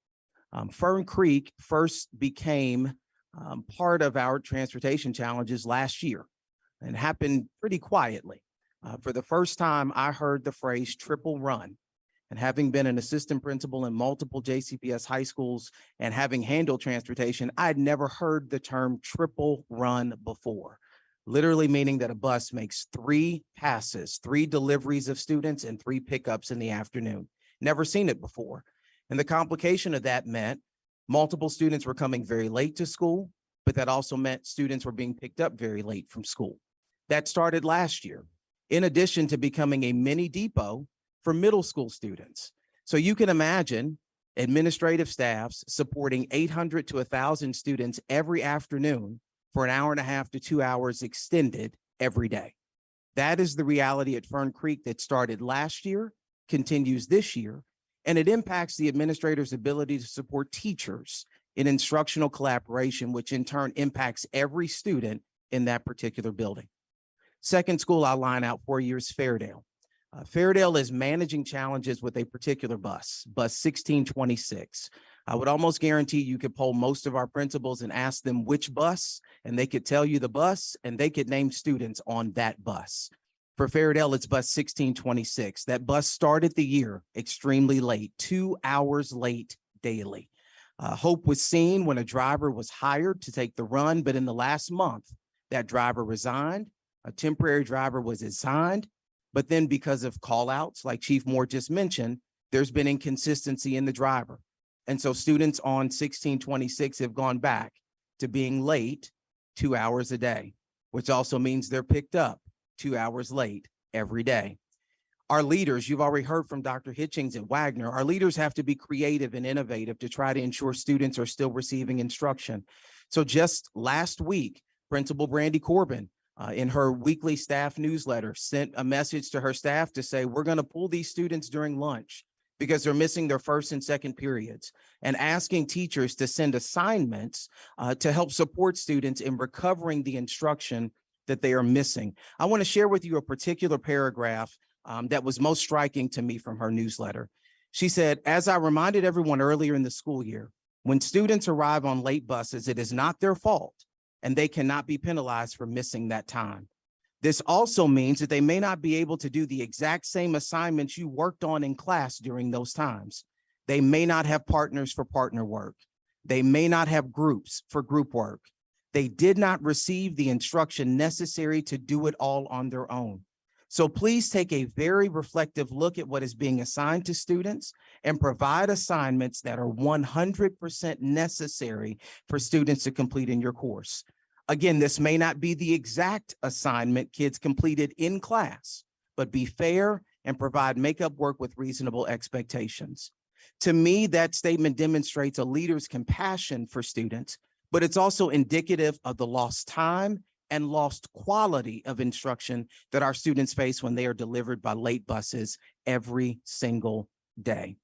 Fern Creek first became part of our transportation challenges last year, and happened pretty quietly. For the first time, I heard the phrase triple run. And having been an assistant principal in multiple JCPS high schools and having handled transportation, I had never heard the term triple run before. Literally meaning that a bus makes 3 passes, 3 deliveries of students and 3 pickups in the afternoon. Never seen it before. And the complication of that meant multiple students were coming very late to school. but that also meant students were being picked up very late from school. That started last year, in addition to becoming a mini depot for middle school students. So you can imagine administrative staffs supporting 800 to 1,000 students every afternoon for an hour and a half to 2 hours extended every day. That is the reality at Fern Creek that started last year, continues this year, and it impacts the administrator's ability to support teachers in instructional collaboration, which in turn impacts every student in that particular building. Second school I'll line out for you is Fairdale. Fairdale is managing challenges with a particular bus 1626. I would almost guarantee you could poll most of our principals and ask them which bus, and they could tell you the bus, and they could name students on that bus. For Fairdale, it's bus 1626. That bus started the year extremely late, 2 hours late daily. Hope was seen when a driver was hired to take the run, but in the last month, that driver resigned. A temporary driver was assigned, but then because of call outs, like Chief Moore just mentioned, there's been inconsistency in the driver. And so students on 1626 have gone back to being late 2 hours a day, which also means they're picked up 2 hours late every day. Our leaders, you've already heard from Dr. Hitchings at Wagner, our leaders have to be creative and innovative to try to ensure students are still receiving instruction. So just last week, Principal Brandy Corbin, in her weekly staff newsletter, sent a message to her staff to say, we're going to pull these students during lunch because they're missing their first and second periods, and asking teachers to send assignments to help support students in recovering the instruction that they are missing. I want to share with you a particular paragraph that was most striking to me from her newsletter. She said, as I reminded everyone earlier in the school year, when students arrive on late buses, it is not their fault, and they cannot be penalized for missing that time. This also means that they may not be able to do the exact same assignments you worked on in class during those times. They may not have partners for partner work. They may not have groups for group work. They did not receive the instruction necessary to do it all on their own. So please take a very reflective look at what is being assigned to students and provide assignments that are 100% necessary for students to complete in your course. Again, this may not be the exact assignment kids completed in class, but be fair and provide makeup work with reasonable expectations. To me, that statement demonstrates a leader's compassion for students, but it's also indicative of the lost time and lost quality of instruction that our students face when they are delivered by late buses every single day.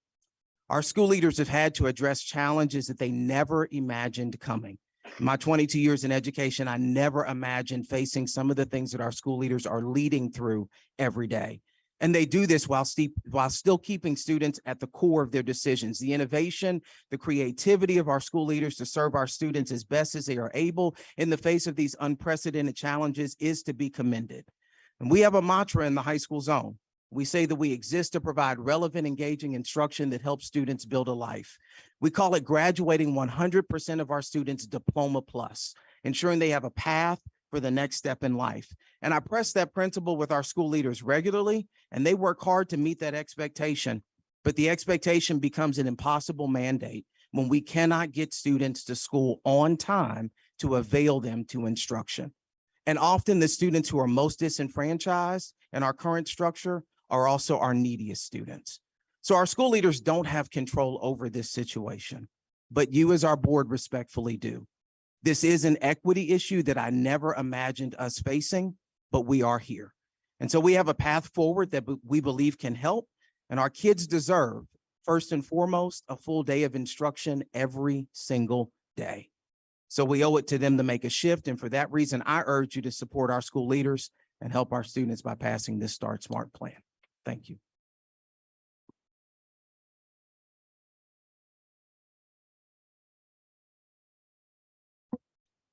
Our school leaders have had to address challenges that they never imagined coming. In my 22 years in education, I never imagined facing some of the things that our school leaders are leading through every day. And they do this while still keeping students at the core of their decisions. The innovation, the creativity of our school leaders to serve our students as best as they are able in the face of these unprecedented challenges is to be commended. And we have a mantra in the high school zone. We say that we exist to provide relevant, engaging instruction that helps students build a life. We call it graduating 100% of our students Diploma Plus, ensuring they have a path for the next step in life. And I press that principle with our school leaders regularly, and they work hard to meet that expectation. But the expectation becomes an impossible mandate when we cannot get students to school on time to avail them to instruction. And often the students who are most disenfranchised in our current structure are also our neediest students. So our school leaders don't have control over this situation, but you as our board respectfully do. This is an equity issue that I never imagined us facing, but we are here. And so we have a path forward that we believe can help, and our kids deserve, first and foremost, a full day of instruction every single day. So we owe it to them to make a shift, and for that reason, I urge you to support our school leaders and help our students by passing this Start Smart plan. Thank you.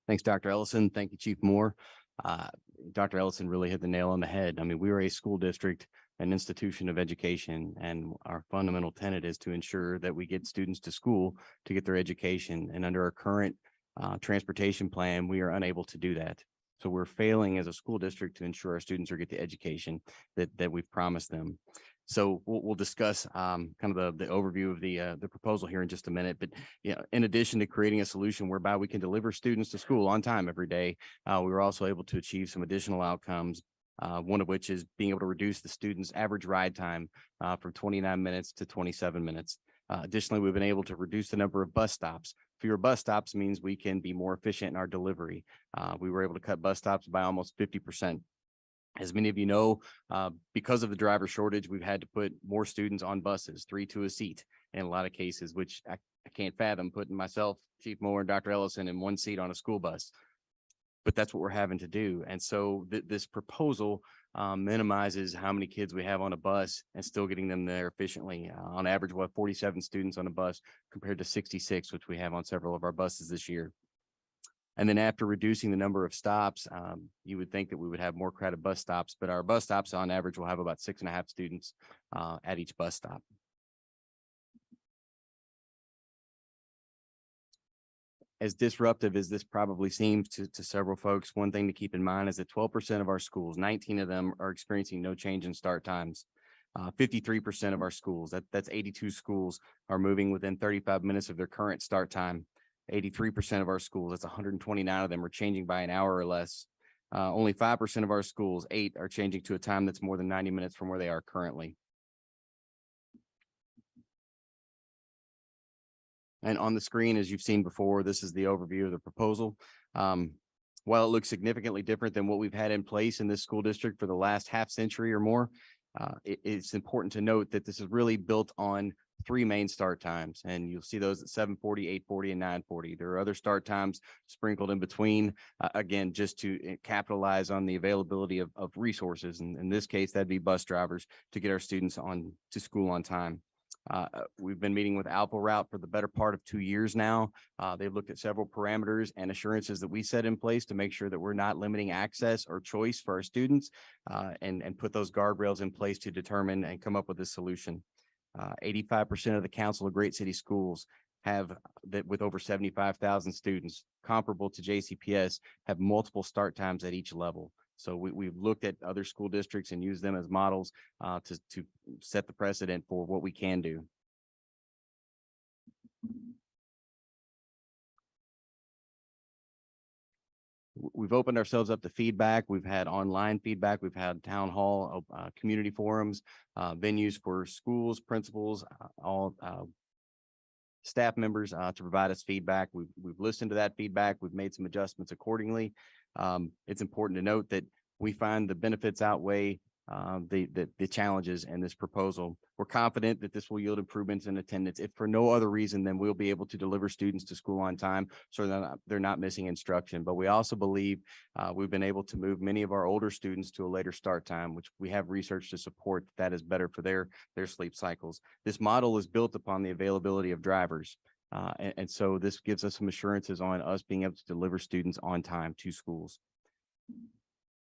Thanks, Dr. Ellison. Thank you, Chief Moore. Dr. Ellison really hit the nail on the head. I mean, we are a school district, an institution of education, and our fundamental tenet is to ensure that we get students to school to get their education. And under our current transportation plan, we are unable to do that. So we're failing as a school district to ensure our students are get the education that we've promised them. So we'll discuss kind of the overview of the proposal here in just a minute. But yeah, in addition to creating a solution whereby we can deliver students to school on time every day, we were also able to achieve some additional outcomes. One of which is being able to reduce the students' average ride time from 29 minutes to 27 minutes. Additionally, we've been able to reduce the number of bus stops. Fewer bus stops means we can be more efficient in our delivery. We were able to cut bus stops by almost 50%. As many of you know, because of the driver shortage, we've had to put more students on buses, 3 to a seat in a lot of cases, which I can't fathom putting myself, Chief Moore, and Dr. Ellison in one seat on a school bus. But that's what we're having to do. And so this proposal minimizes how many kids we have on a bus and still getting them there efficiently. On average, we'll have 47 students on a bus compared to 66, which we have on several of our buses this year. And then after reducing the number of stops, you would think that we would have more crowded bus stops, but our bus stops on average will have about 6.5 students at each bus stop. As disruptive as this probably seems to several folks, one thing to keep in mind is that 12% of our schools, 19 of them, are experiencing no change in start times. 53% of our schools, that's 82 schools, are moving within 35 minutes of their current start time. 83% of our schools, that's 129 of them, are changing by an hour or less. Only 5% of our schools, 8, are changing to a time that's more than 90 minutes from where they are currently. And on the screen, as you've seen before, this is the overview of the proposal. While it looks significantly different than what we've had in place in this school district for the last half century or more, it's important to note that this is really built on 3 main start times, and you'll see those at 7:40, 8:40, and 9:40. There are other start times sprinkled in between, again, just to capitalize on the availability of resources. And in this case, that'd be bus drivers to get our students on to school on time. We've been meeting with Alpha Route for the better part of 2 years now. They've looked at several parameters and assurances that we set in place to make sure that we're not limiting access or choice for our students, and put those guardrails in place to determine and come up with a solution. 85% of the Council of Great City Schools have that, with over 75,000 students, comparable to JCPS, have multiple start times at each level. So we've looked at other school districts and used them as models to set the precedent for what we can do. We've opened ourselves up to feedback. We've had online feedback. We've had town hall, community forums, venues for schools, principals, all staff members to provide us feedback. We've listened to that feedback. We've made some adjustments accordingly. It's important to note that we find the benefits outweigh the challenges in this proposal. We're confident that this will yield improvements in attendance, if for no other reason than we'll be able to deliver students to school on time so that they're not missing instruction. But we also believe we've been able to move many of our older students to a later start time, which we have research to support that is better for their sleep cycles. This model is built upon the availability of drivers. And so this gives us some assurances on us being able to deliver students on time to schools.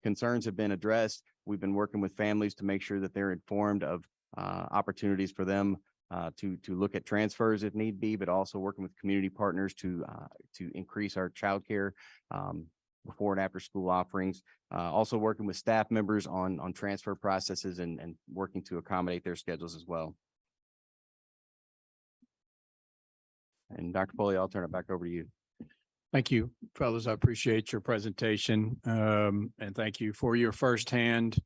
Concerns have been addressed. We've been working with families to make sure that they're informed of opportunities for them to look at transfers if need be, but also working with community partners to increase our childcare before and after school offerings. Also working with staff members on transfer processes and working to accommodate their schedules as well. And Dr. Polly, I'll turn it back over to you. Thank you, fellas. I appreciate your presentation. And thank you for your firsthand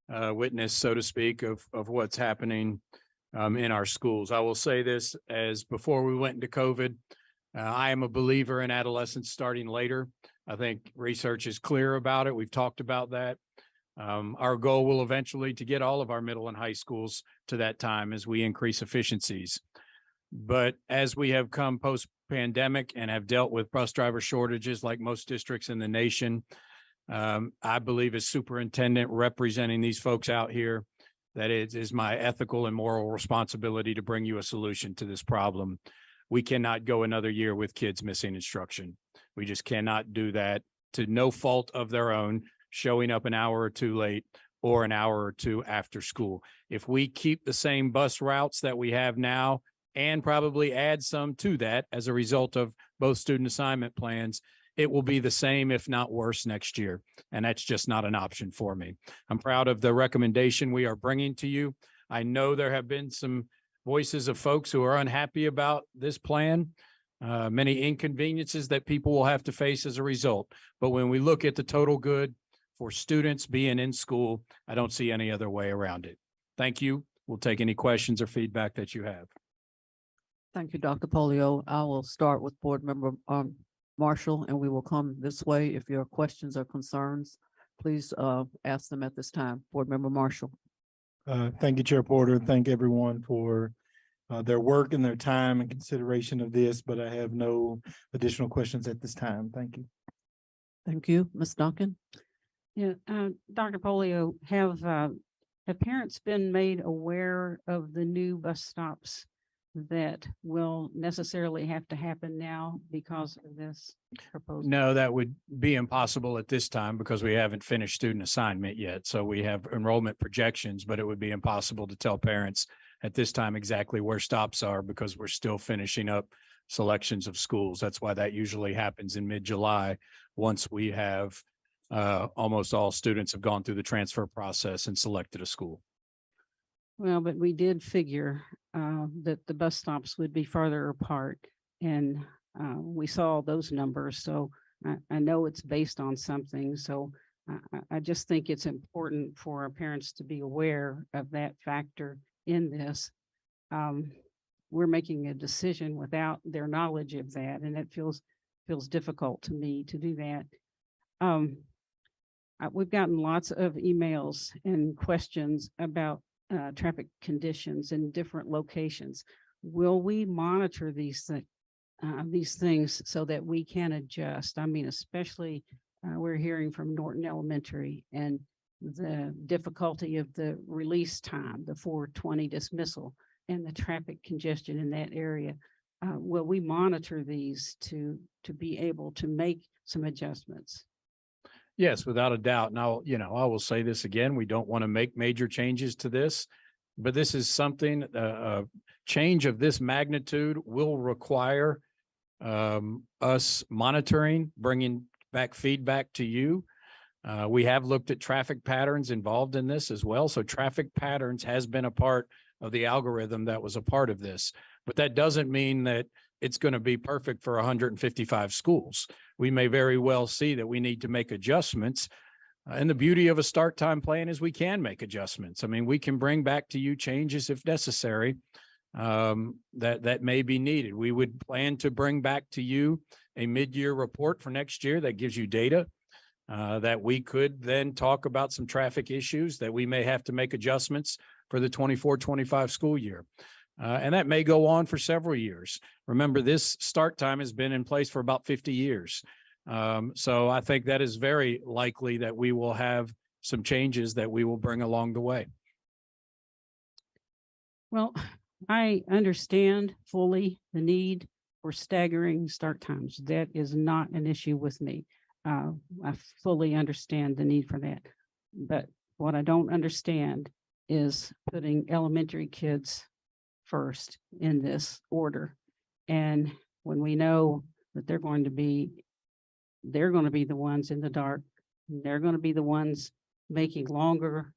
witness, so to speak, of what's happening in our schools. I will say this, as before we went into COVID, I am a believer in adolescents starting later. I think research is clear about it. We've talked about that. Our goal will eventually to get all of our middle and high schools to that time as we increase efficiencies. But as we have come post-pandemic and have dealt with bus driver shortages like most districts in the nation, I believe as superintendent representing these folks out here, that it is my ethical and moral responsibility to bring you a solution to this problem. We cannot go another year with kids missing instruction. We just cannot do that to no fault of their own, showing up an hour or two late or an hour or two after school. If we keep the same bus routes that we have now, and probably add some to that as a result of both student assignment plans, it will be the same, if not worse, next year. And that's just not an option for me. I'm proud of the recommendation we are bringing to you. I know there have been some voices of folks who are unhappy about this plan. Many inconveniences that people will have to face as a result. But when we look at the total good for students being in school, I don't see any other way around it. Thank you. We'll take any questions or feedback that you have. Thank you, Dr. Polio. I will start with Board Member Marshall, and we will come this way. If your questions or concerns, please ask them at this time. Board Member Marshall. Thank you, Chair Porter. Thank everyone for their work and their time and consideration of this, but I have no additional questions at this time. Thank you. Thank you. Ms. Duncan? Yeah, Dr. Polio, have parents been made aware of the new bus stops that will necessarily have to happen now because of this proposal? No, that would be impossible at this time because we haven't finished student assignment yet. So we have enrollment projections, but it would be impossible to tell parents at this time exactly where stops are because we're still finishing up selections of schools. That's why that usually happens in mid-July, once we have almost all students have gone through the transfer process and selected a school. Well, but we did figure that the bus stops would be farther apart, and we saw those numbers. So I know it's based on something. So I just think it's important for our parents to be aware of that factor in this. We're making a decision without their knowledge of that, and it feels difficult to me to do that. We've gotten lots of emails and questions about traffic conditions in different locations. Will we monitor these things so that we can adjust? I mean, especially we're hearing from Norton Elementary and the difficulty of the release time, the 4:20 dismissal, and the traffic congestion in that area. Will we monitor these to be able to make some adjustments? Yes, without a doubt. Now, I will say this again, we don't want to make major changes to this, but this is something, a change of this magnitude will require us monitoring, bringing back feedback to you. We have looked at traffic patterns involved in this as well. So traffic patterns has been a part of the algorithm that was a part of this, but that doesn't mean that it's going to be perfect for 155 schools. We may very well see that we need to make adjustments. And the beauty of a start time plan is we can make adjustments. I mean, we can bring back to you changes if necessary that may be needed. We would plan to bring back to you a mid-year report for next year that gives you data that we could then talk about some traffic issues that we may have to make adjustments for the 24-25 school year. And that may go on for several years. Remember, this start time has been in place for about 50 years. So I think that is very likely that we will have some changes that we will bring along the way. Well, I understand fully the need for staggering start times. That is not an issue with me. I fully understand the need for that. But what I don't understand is putting elementary kids first in this order. And when we know that they're going to be the ones in the dark, they're going to be the ones making longer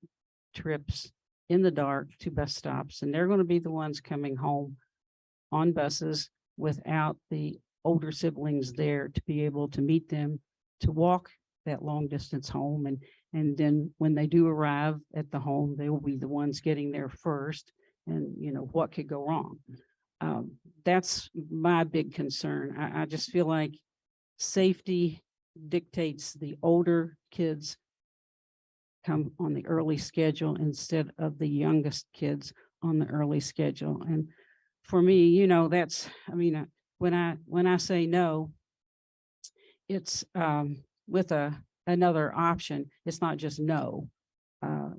trips in the dark to bus stops, and they're going to be the ones coming home on buses without the older siblings there to be able to meet them, to walk that long distance home. And then when they do arrive at the home, they will be the ones getting there first. And what could go wrong? That's my big concern. I just feel like safety dictates the older kids come on the early schedule instead of the youngest kids on the early schedule. And for me, when I say no, it's with another option. It's not just no.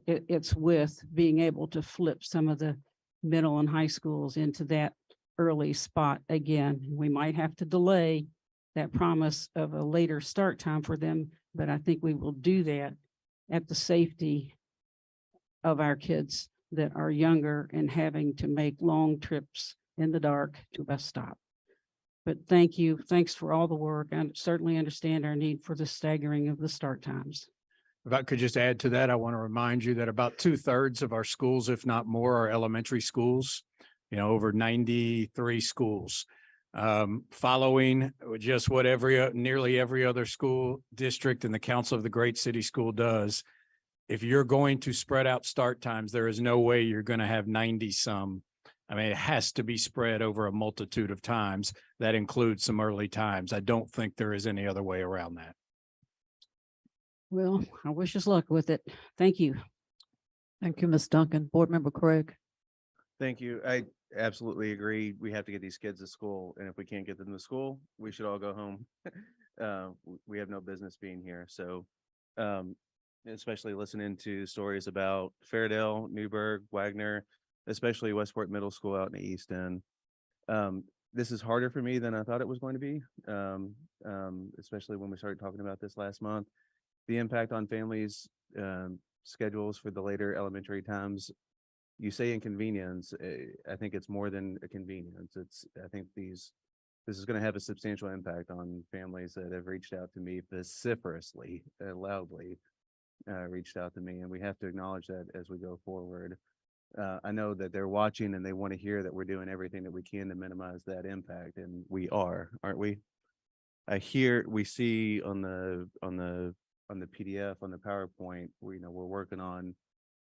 It's with being able to flip some of the middle and high schools into that early spot again. We might have to delay that promise of a later start time for them, but I think we will do that at the safety of our kids that are younger and having to make long trips in the dark to a bus stop. But thank you. Thanks for all the work. I certainly understand our need for the staggering of the start times. If I could just add to that, I want to remind you that about 2/3 of our schools, if not more, are elementary schools. You know, over 93 schools. Following just what nearly every other school district in the Council of the Great City School does. If you're going to spread out start times, there is no way you're going to have 90 some. I mean, it has to be spread over a multitude of times. That includes some early times. I don't think there is any other way around that. Well, I wish us luck with it. Thank you. Thank you, Ms. Duncan. Board Member Craig. Thank you. I absolutely agree. We have to get these kids to school, and if we can't get them to school, we should all go home. We have no business being here. So, especially listening to stories about Fairdale, Newburgh, Wagner, especially Westport Middle School out in the East End. This is harder for me than I thought it was going to be, especially when we started talking about this last month. The impact on families' schedules for the later elementary times. You say inconvenience. I think it's more than a convenience. I think this is going to have a substantial impact on families that have reached out to me vociferously, loudly reached out to me, and we have to acknowledge that as we go forward. I know that they're watching and they want to hear that we're doing everything that we can to minimize that impact, and we are, aren't we? We see on the PDF, on the PowerPoint, we're working on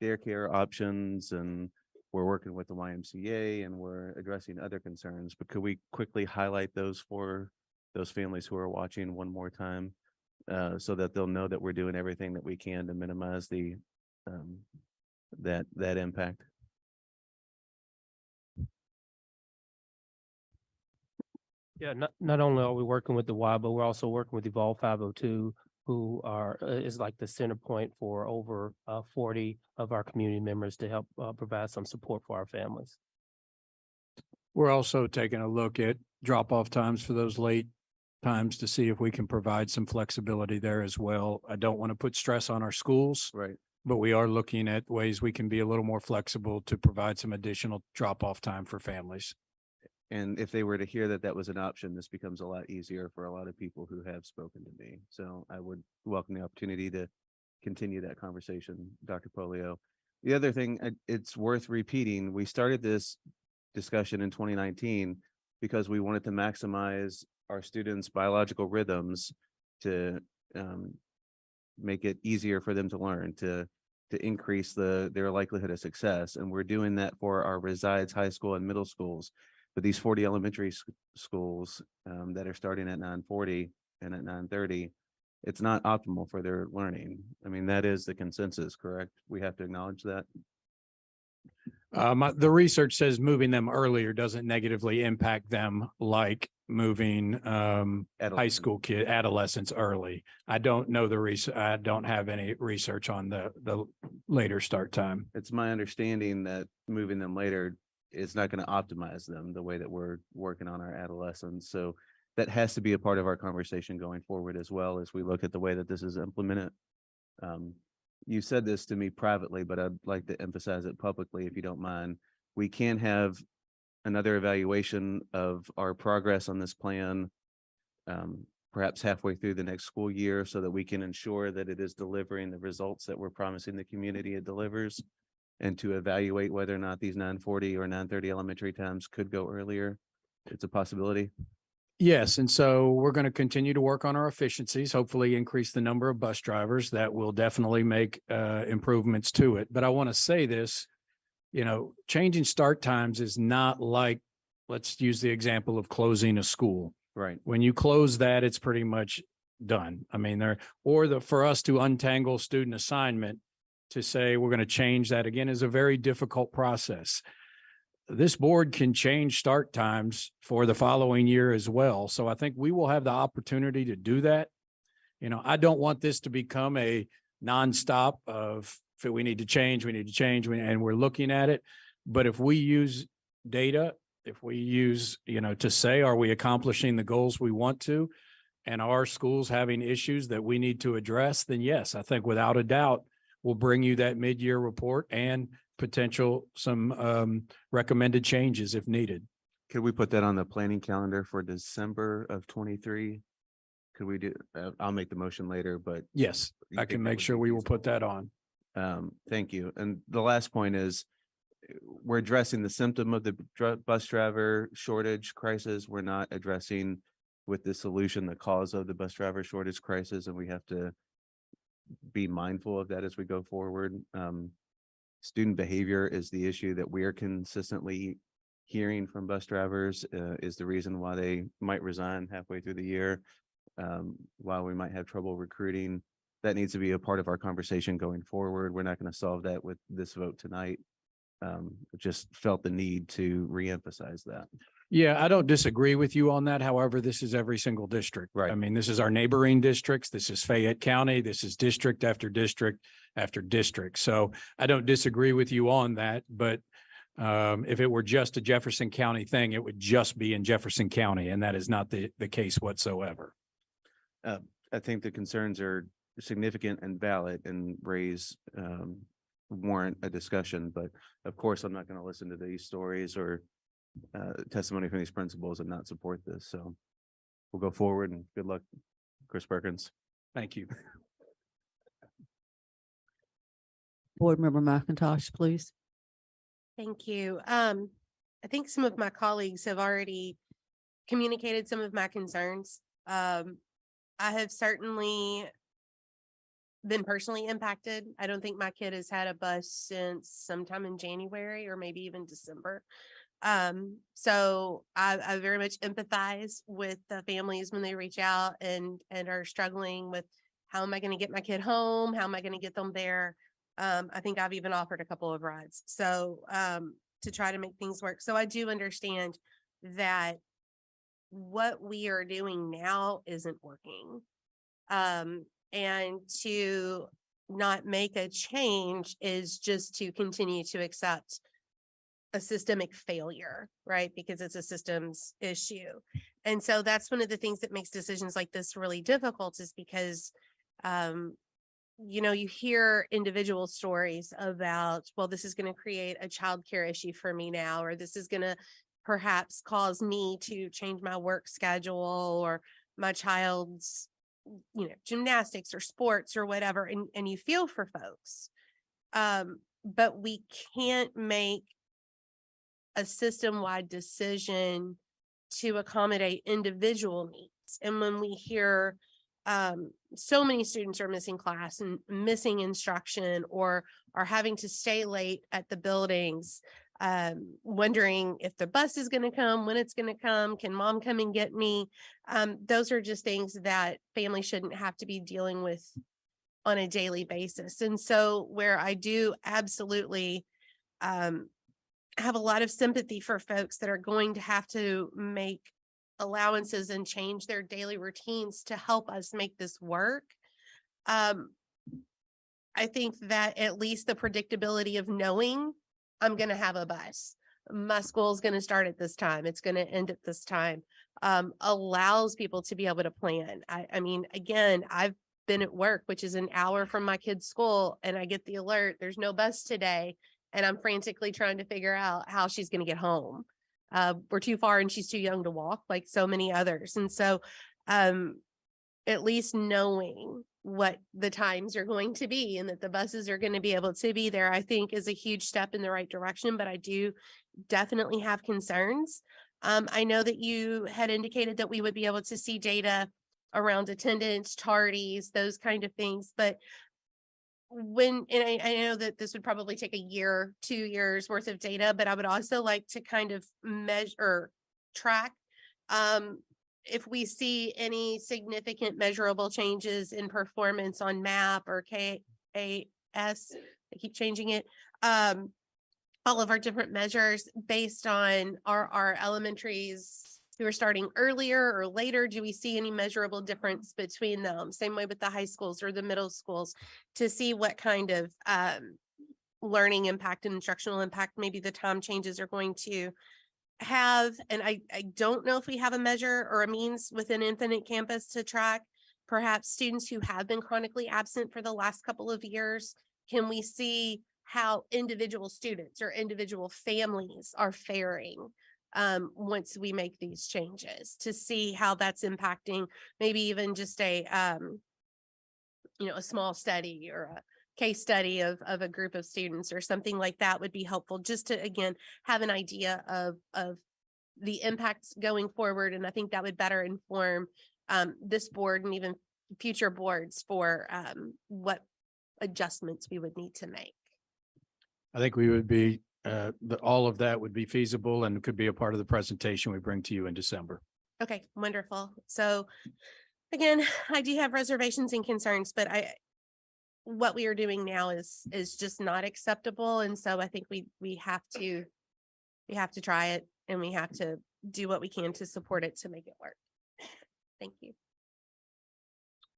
daycare options, and we're working with the YMCA, and we're addressing other concerns. But could we quickly highlight those for those families who are watching one more time, so that they'll know that we're doing everything that we can to minimize the that impact? Yeah, not only are we working with the Y, but we're also working with Evolve 502, who is like the center point for over 40 of our community members to help provide some support for our families. We're also taking a look at drop-off times for those late times to see if we can provide some flexibility there as well. I don't want to put stress on our schools. Right. But we are looking at ways we can be a little more flexible to provide some additional drop-off time for families. And if they were to hear that that was an option, this becomes a lot easier for a lot of people who have spoken to me. So I would welcome the opportunity to continue that conversation, Dr. Polio. The other thing, it's worth repeating, we started this discussion in 2019 because we wanted to maximize our students' biological rhythms to make it easier for them to learn, to increase their likelihood of success. And we're doing that for our resides high school and middle schools. But these 40 elementary schools that are starting at 9:40 and at 9:30, it's not optimal for their learning. I mean, that is the consensus, correct? We have to acknowledge that. The research says moving them earlier doesn't negatively impact them like moving high school adolescents early. I don't know the research. I don't have any research on the later start time. It's my understanding that moving them later is not going to optimize them the way that we're working on our adolescents. So that has to be a part of our conversation going forward, as well as we look at the way that this is implemented. You said this to me privately, but I'd like to emphasize it publicly, if you don't mind. We can have another evaluation of our progress on this plan, perhaps halfway through the next school year, so that we can ensure that it is delivering the results that we're promising the community it delivers, and to evaluate whether or not these 9:40 or 9:30 elementary times could go earlier. It's a possibility. Yes, and so we're going to continue to work on our efficiencies, hopefully increase the number of bus drivers. That will definitely make improvements to it. But I want to say this, changing start times is not like, let's use the example of closing a school. Right. When you close that, it's pretty much done. I mean, for us to untangle student assignment to say we're going to change that again is a very difficult process. This board can change start times for the following year as well. So I think we will have the opportunity to do that. I don't want this to become a nonstop of, if we need to change, and we're looking at it. But if we use data, if we use, to say, are we accomplishing the goals we want to, and are schools having issues that we need to address, then yes, I think without a doubt, we'll bring you that mid-year report and potential some recommended changes if needed. Could we put that on the planning calendar for December of 23? could we do, I'll make the motion later, but Yes, you I think can that make would sure be we will put feasible? that on. Thank you. And the last point is we're addressing the symptom of the bus driver shortage crisis. We're not addressing with the solution, the cause of the bus driver shortage crisis, and we have to be mindful of that as we go forward. Student behavior is the issue that we are consistently hearing from bus drivers, is the reason why they might resign halfway through the year. While we might have trouble recruiting, that needs to be a part of our conversation going forward. We're not going to solve that with this vote tonight. Just felt the need to reemphasize that. Yeah, I don't disagree with you on that. However, this is every single district. Right. I mean, this is our neighboring districts. This is Fayette County. This is district after district after district. So I don't disagree with you on that, but if it were just a Jefferson County thing, it would just be in Jefferson County, and that is not the case whatsoever. I think the concerns are significant and valid and warrant a discussion, but of course, I'm not going to listen to these stories or testimony from these principals and not support this. So we'll go forward, and good luck, Chris Perkins. Thank you. Board Member McIntosh, please. Thank you. I think some of my colleagues have already communicated some of my concerns. I have certainly been personally impacted. I don't think my kid has had a bus since sometime in January or maybe even December. So I very much empathize with the families when they reach out and are struggling with how am I going to get my kid home? How am I going to get them there? I think I've even offered a couple of rides. So to try to make things work. So I do understand that what we are doing now isn't working. And to not make a change is just to continue to accept a systemic failure, right? Because it's a systems issue. And so that's one of the things that makes decisions like this really difficult, is because, you hear individual stories about, well, this is going to create a childcare issue for me now, or this is going to perhaps cause me to change my work schedule or my child's, gymnastics or sports or whatever. And you feel for folks. But we can't make a system-wide decision to accommodate individual needs. And when we hear so many students are missing class and missing instruction, or are having to stay late at the buildings, wondering if the bus is going to come, when it's going to come, can mom come and get me? Those are just things that families shouldn't have to be dealing with on a daily basis. And so where I do absolutely have a lot of sympathy for folks that are going to have to make allowances and change their daily routines to help us make this work. I think that at least the predictability of knowing I'm going to have a bus, my school is going to start at this time, it's going to end at this time, allows people to be able to plan. I mean, again, I've been at work, which is an hour from my kid's school, and I get the alert, there's no bus today. And I'm frantically trying to figure out how she's going to get home. We're too far and she's too young to walk, like so many others. And so at least knowing what the times are going to be and that the buses are going to be able to be there, I think is a huge step in the right direction. But I do definitely have concerns. I know that you had indicated that we would be able to see data around attendance, tardies, those kind of things. But I know that this would probably take a year, 2 years worth of data, but I would also like to kind of measure, track, if we see any significant measurable changes in performance on MAP or KAS, I keep changing it, all of our different measures based on our elementaries who are starting earlier or later. Do we see any measurable difference between them? Same way with the high schools or the middle schools, to see what kind of learning impact and instructional impact maybe the time changes are going to have. And I don't know if we have a measure or a means within Infinite Campus to track perhaps students who have been chronically absent for the last couple of years. Can we see how individual students or individual families are faring once we make these changes, to see how that's impacting, maybe even just a, a small study or a case study of a group of students or something like that would be helpful, just to, again, have an idea of the impacts going forward. And I think that would better inform this board and even future boards for what adjustments we would need to make. I think we would be, all of that would be feasible and could be a part of the presentation we bring to you in December. Okay, wonderful. So again, I do have reservations and concerns, but what we are doing now is just not acceptable. And so I think we have to try it, and we have to do what we can to support it to make it work. Thank you.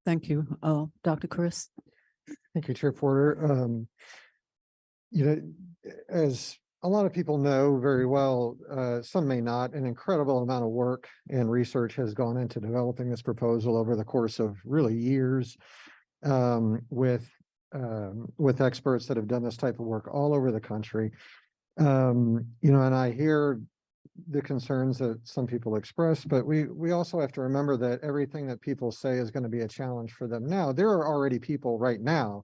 Thank you. Dr. Chris? Thank you, Chair Porter. As a lot of people know very well, some may not, an incredible amount of work and research has gone into developing this proposal over the course of really years, with experts that have done this type of work all over the country. And I hear the concerns that some people express, but we also have to remember that everything that people say is going to be a challenge for them now. There are already people right now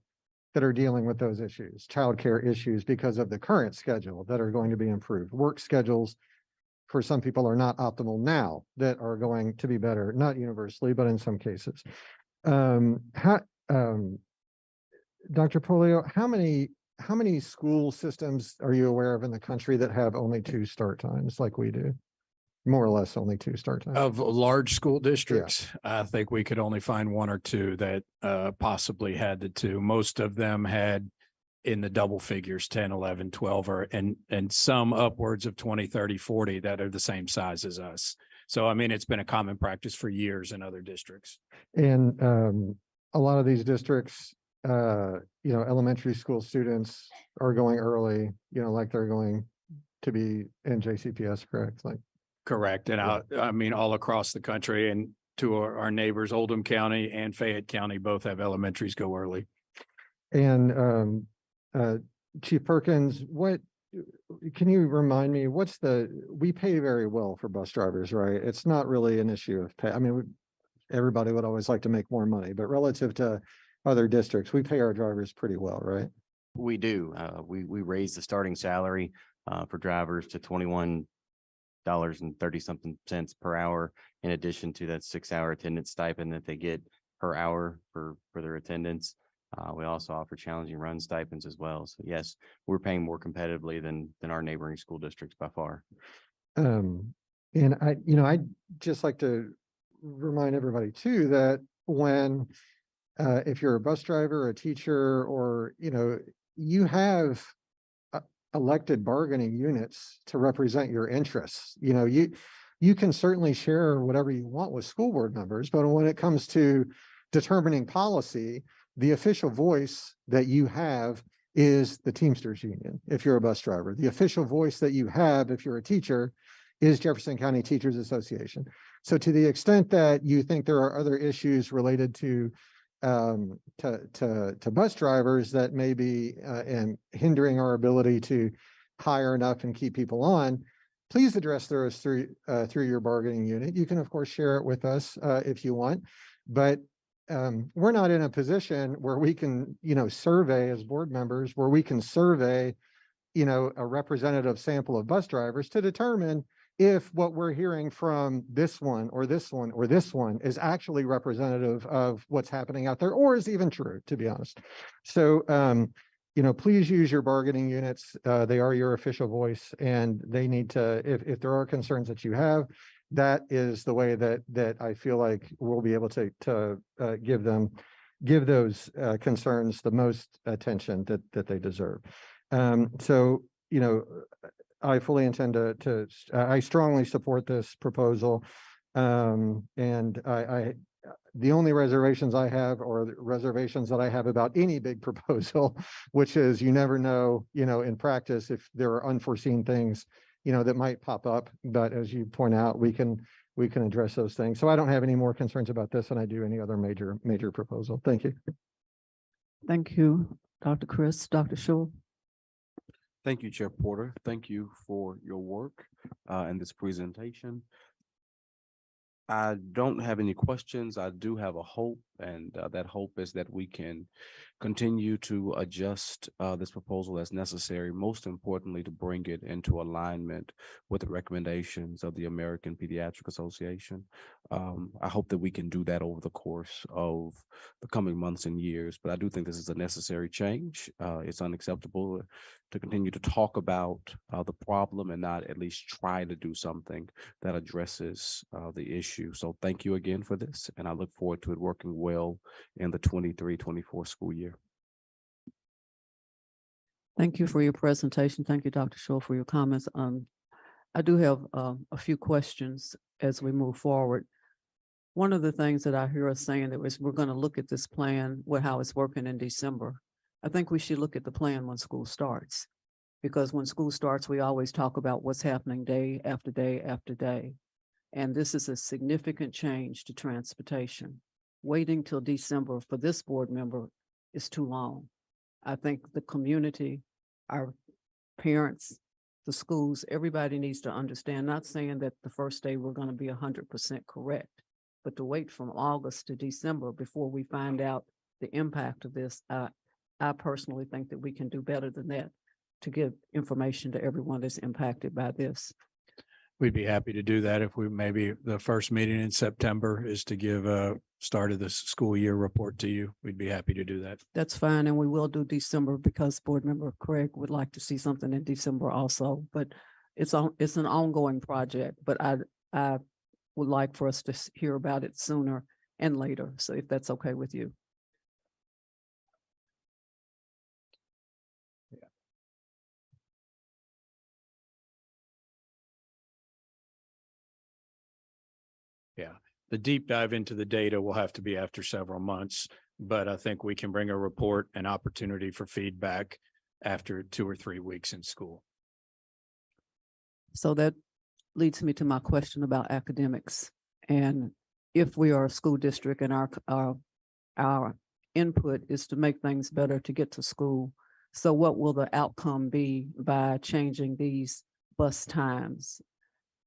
that are dealing with those issues, childcare issues, because of the current schedule, that are going to be improved. Work schedules for some people are not optimal now, that are going to be better, not universally, but in some cases. Dr. Polio, how many school systems are you aware of in the country that have only 2 start times like we do? More or less only 2 start times. Of large school districts, I think we could only find 1 or 2 that possibly had the 2. Most of them had in the double figures, 10, 11, 12, and some upwards of 20, 30, 40 that are the same size as us. So, I mean, it's been a common practice for years in other districts. And a lot of these districts, elementary school students are going early, like they're going to be in JCPS, correct? Like. Correct. And I mean, all across the country, and to our neighbors, Oldham County and Fayette County both have elementaries go early. And Chief Perkins, can you remind me, we pay very well for bus drivers, right? It's not really an issue of pay. I mean, everybody would always like to make more money, but relative to other districts, we pay our drivers pretty well, right? We do. We raise the starting salary for drivers to $21.30 something per hour, in addition to that 6-hour attendance stipend that they get per hour for their attendance. We also offer challenging run stipends as well. So yes, we're paying more competitively than our neighboring school districts by far. And I'd just like to remind everybody too, that when if you're a bus driver, a teacher, or, you have elected bargaining units to represent your interests. You can certainly share whatever you want with school board members, but when it comes to determining policy, the official voice that you have is the Teamsters Union. If you're a bus driver, the official voice that you have, if you're a teacher, is Jefferson County Teachers Association. So to the extent that you think there are other issues related to bus drivers that may be hindering our ability to hire enough and keep people on, please address those through your bargaining unit. You can of course share it with us if you want, but we're not in a position where we can, survey as board members, where we can survey, a representative sample of bus drivers to determine if what we're hearing from this one or this one or this one is actually representative of what's happening out there, or is even true, to be honest. So, please use your bargaining units. They are your official voice, and they need to, if there are concerns that you have, that is the way that I feel like we'll be able to give those concerns the most attention that they deserve. So, I fully intend I strongly support this proposal. And the only reservations I have are the reservations that I have about any big proposal, which is you never know, in practice, if there are unforeseen things, that might pop up. But as you point out, we can address those things. So I don't have any more concerns about this than I do any other major proposal. Thank you. Thank you, Dr. Chris. Dr. Schul. Thank you, Chair Porter. Thank you for your work. in this presentation. I don't have any questions. I do have a hope, and that hope is that we can continue to adjust this proposal as necessary, most importantly, to bring it into alignment with the recommendations of the American Pediatric Association. I hope that we can do that over the course of the coming months and years, but I do think this is a necessary change. It's unacceptable to continue to talk about the problem and not at least try to do something that addresses the issue. So thank you again for this, and I look forward to it working well in the 23-24 school year. Thank you for your presentation. Thank you, Dr. Shaw, for your comments. I do have a few questions as we move forward. One of the things that I hear us saying that is we're going to look at this plan, how it's working in December. I think we should look at the plan when school starts, because when school starts, we always talk about what's happening day after day after day. And this is a significant change to transportation. Waiting till December for this board member is too long. I think the community, our parents, the schools, everybody needs to understand, not saying that the first day we're going to be 100% correct, but to wait from August to December before we find out the impact of this, I personally think that we can do better than that to give information to everyone that's impacted by this. We'd be happy to do that if we, maybe the first meeting in September is to give a start of the school year report to you. We'd be happy to do that. That's fine, and we will do December because Board Member Craig would like to see something in December also, but it's an ongoing project, but I would like for us to hear about it sooner and later, so if that's okay with you. Yeah, the deep dive into the data will have to be after several months, but I think we can bring a report and opportunity for feedback after 2 or 3 weeks in school. So that leads me to my question about academics. And if we are a school district and our input is to make things better to get to school, so what will the outcome be by changing these bus times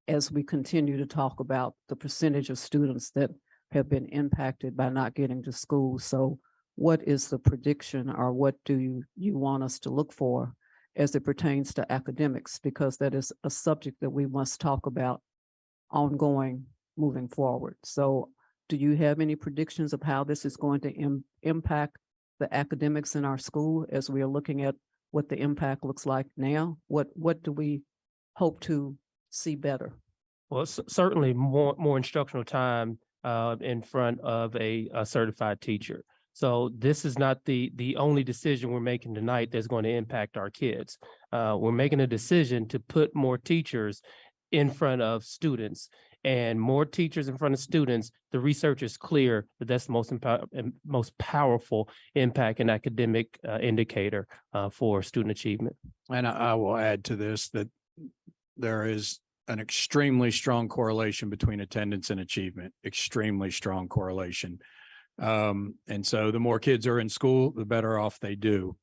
as we continue to talk about the percentage of students that have been impacted by not getting to school? So what is the prediction, or what do you want us to look for as it pertains to academics? Because that is a subject that we must talk about ongoing moving forward. So do you have any predictions of how this is going to impact the academics in our school as we are looking at what the impact looks like now? What do we hope to see better? Well, certainly more instructional time in front of a certified teacher. So this is not the only decision we're making tonight that's going to impact our kids. We're making a decision to put more teachers in front of students, and more teachers in front of students. The research is clear that that's the most powerful impact and academic indicator for student achievement. And I will add to this that there is an extremely strong correlation between attendance and achievement, extremely strong correlation. And so the more kids are in school, the better off they do.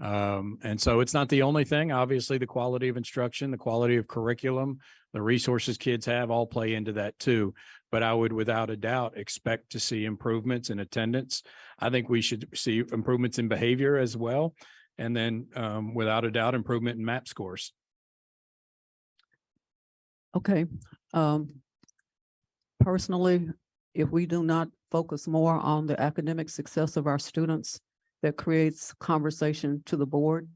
And so it's not the only thing. Obviously, the quality of instruction, the quality of curriculum, the resources kids have all play into that too. But I would, without a doubt, expect to see improvements in attendance. I think we should see improvements in behavior as well. And then without a doubt, improvement in MAP scores. Okay. Personally, if we do not focus more on the academic success of our students, that creates conversation to the board,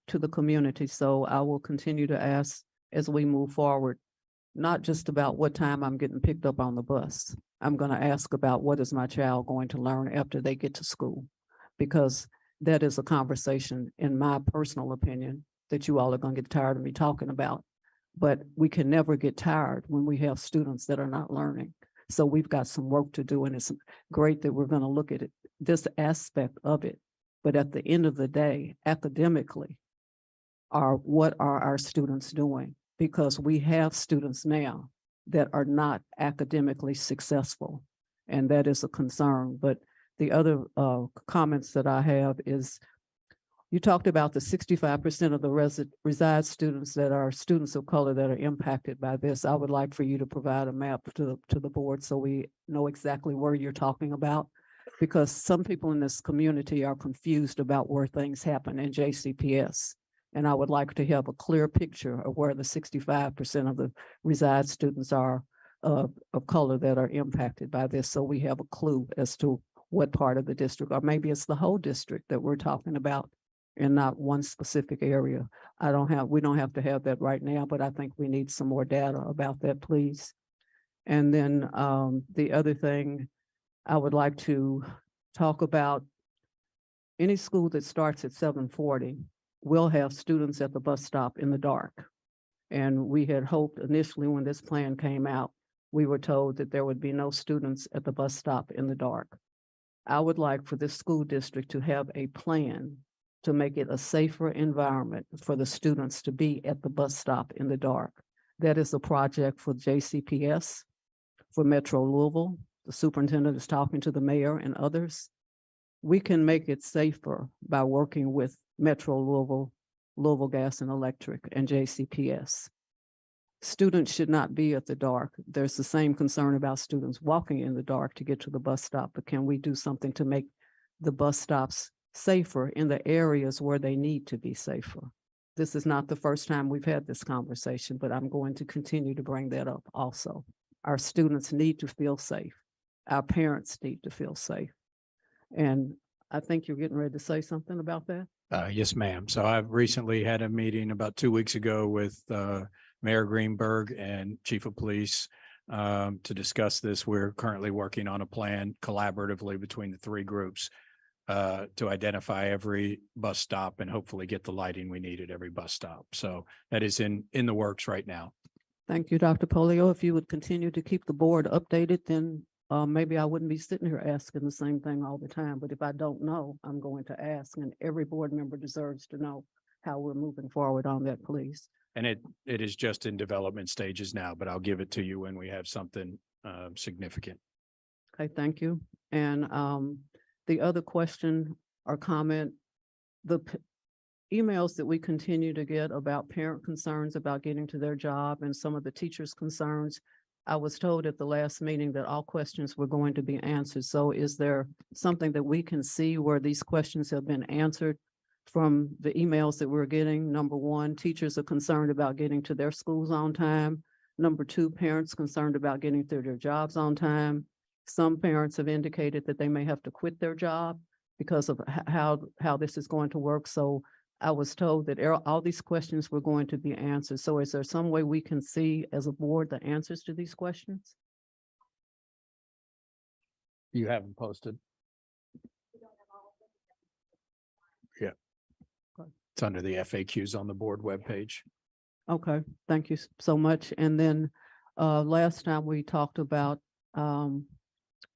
to the community. So I will continue to ask as we move forward, not just about what time I'm getting picked up on the bus. I'm going to ask about what is my child going to learn after they get to school, because that is a conversation, in my personal opinion, that you all are going to get tired of me talking about. But we can never get tired when we have students that are not learning. So we've got some work to do, and it's great that we're going to look at it, this aspect of it. But at the end of the day, academically, what are our students doing? Because we have students now that are not academically successful, and that is a concern. But the other comments that I have is, You talked about the 65% of the reside students that are students of color that are impacted by this. I would like for you to provide a map to the board so we know exactly where you're talking about. Because some people in this community are confused about where things happen in JCPS. And I would like to have a clear picture of where the 65% of the reside students are of color that are impacted by this. So we have a clue as to what part of the district, or maybe it's the whole district that we're talking about and not one specific area. We don't have to have that right now, but I think we need some more data about that, please. And then the other thing I would like to talk about, any school that starts at 7:40 will have students at the bus stop in the dark. And we had hoped initially when this plan came out, we were told that there would be no students at the bus stop in the dark. I would like for this school district to have a plan to make it a safer environment for the students to be at the bus stop in the dark. That is a project for JCPS, for Metro Louisville. The superintendent is talking to the mayor and others. We can make it safer by working with Metro Louisville, Louisville Gas and Electric, and JCPS. Students should not be at the dark. There's the same concern about students walking in the dark to get to the bus stop, but can we do something to make the bus stops safer in the areas where they need to be safer? This is not the first time we've had this conversation, but I'm going to continue to bring that up also. Our students need to feel safe. Our parents need to feel safe. And I think you're getting ready to say something about that. Yes, ma'am. So I've recently had a meeting about 2 weeks ago with Mayor Greenberg and Chief of Police to discuss this. We're currently working on a plan collaboratively between the three groups to identify every bus stop and hopefully get the lighting we need at every bus stop. So that is in the works right now. Thank you, Dr. Polio. If you would continue to keep the board updated, then maybe I wouldn't be sitting here asking the same thing all the time. But if I don't know, I'm going to ask, and every board member deserves to know how we're moving forward on that, please. And it is just in development stages now, but I'll give it to you when we have something significant. Okay, thank you. And the other question or comment, the emails that we continue to get about parent concerns about getting to their job and some of the teachers' concerns, I was told at the last meeting that all questions were going to be answered. So is there something that we can see where these questions have been answered from the emails that we're getting? Number one, teachers are concerned about getting to their schools on time. Number two, parents concerned about getting to their jobs on time. Some parents have indicated that they may have to quit their job because of how this is going to work. So I was told that all these questions were going to be answered. So is there some way we can see as a board the answers to these questions? You haven't posted. Yeah. It's under the FAQs on the board webpage. Okay, thank you so much. And then last time we talked about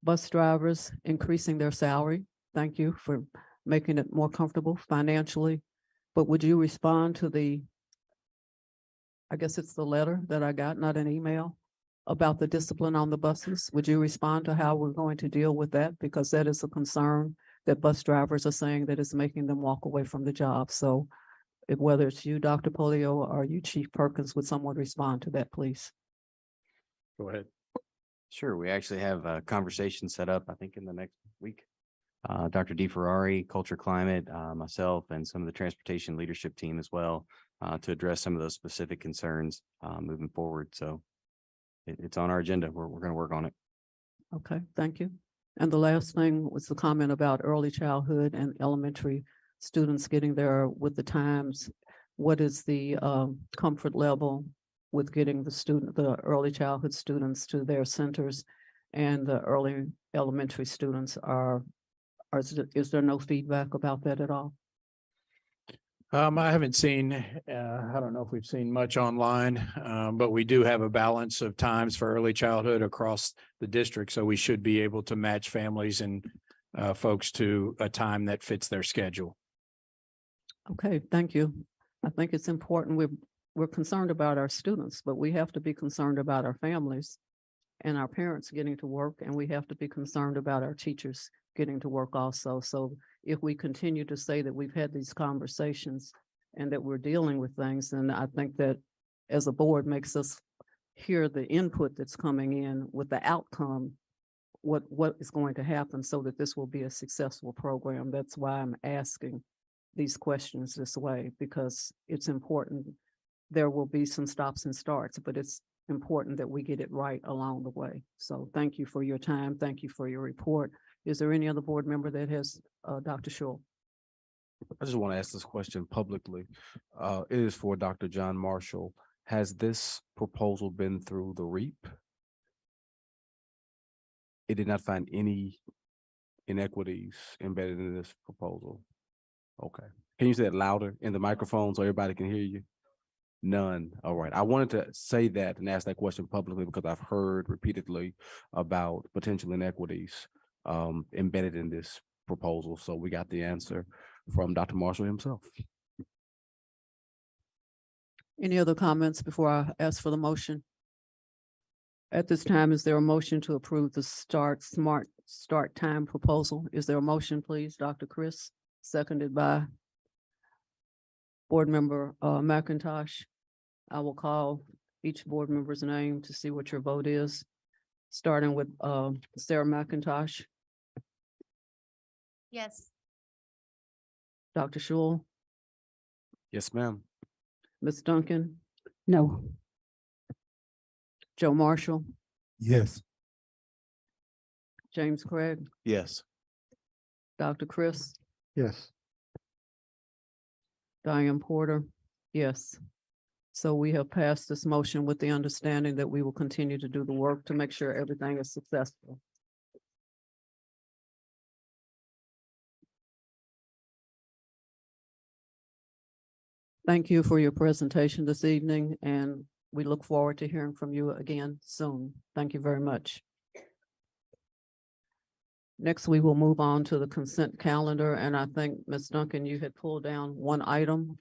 bus drivers increasing their salary. Thank you for making it more comfortable financially. But would you respond to I guess it's the letter that I got, not an email, about the discipline on the buses? Would you respond to how we're going to deal with that? Because that is a concern that bus drivers are saying that is making them walk away from the job. So whether it's you, Dr. Polio, or you, Chief Perkins, would someone respond to that, please? Go ahead. Sure. We actually have a conversation set up, I think, in the next week. Dr. DeFerrari, Culture Climate, myself, and some of the transportation leadership team as well, to address some of those specific concerns moving forward. So it's on our agenda. We're going to work on it. Okay, thank you. And the last thing was the comment about early childhood and elementary students getting there with the times. What is the comfort level with getting the early childhood students to their centers, and the early elementary students is there no feedback about that at all? I haven't seen, I don't know if we've seen much online, but we do have a balance of times for early childhood across the district. So we should be able to match families and folks to a time that fits their schedule. Okay, thank you. I think it's important. We're concerned about our students, but we have to be concerned about our families and our parents getting to work, and we have to be concerned about our teachers getting to work also. So if we continue to say that we've had these conversations and that we're dealing with things, then I think that as a board makes us hear the input that's coming in with the outcome, what is going to happen so that this will be a successful program. That's why I'm asking these questions this way, because it's important. There will be some stops and starts, but it's important that we get it right along the way. So thank you for your time. Thank you for your report. Is there any other board member that has, Dr. Schul? I just want to ask this question publicly. It is for Dr. John Marshall. Has this proposal been through the REAP? It did not find any inequities embedded in this proposal. Okay. Can you say it louder in the microphone so everybody can hear you? None. All right. I wanted to say that and ask that question publicly because I've heard repeatedly about potential inequities embedded in this proposal. So we got the answer from Dr. Marshall himself. Any other comments before I ask for the motion? At this time, is there a motion to approve the smart start time proposal? Is there a motion, please, Dr. Chris, seconded by Board Member McIntosh? I will call each board member's name to see what your vote is, starting with Sarah McIntosh, Yes. Dr. Schul, Yes, ma'am. Ms. Duncan, No. Joe Marshall, Yes. James Craig, Yes. Dr. Chris, Yes. Diane Porter, yes. So we have passed this motion with the understanding that we will continue to do the work to make sure everything is successful. Thank you for your presentation this evening, and we look forward to hearing from you again soon. Thank you very much. Next, we will move on to the consent calendar, and I think, Ms. Duncan, you had pulled down one item,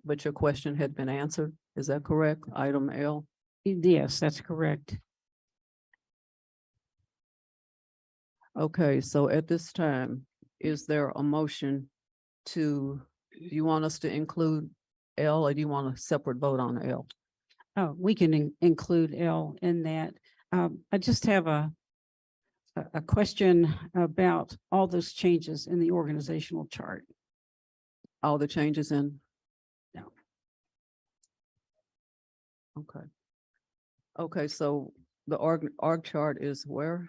but your question had been answered. Is that correct? Item L? Yes, that's correct. Okay, so at this time, is there a motion do you want us to include L, or do you want a separate vote on L? Oh, we can include L in that. I just have a question about all those changes in the organizational chart. All the changes in? No. Okay. Okay, so the org chart is where?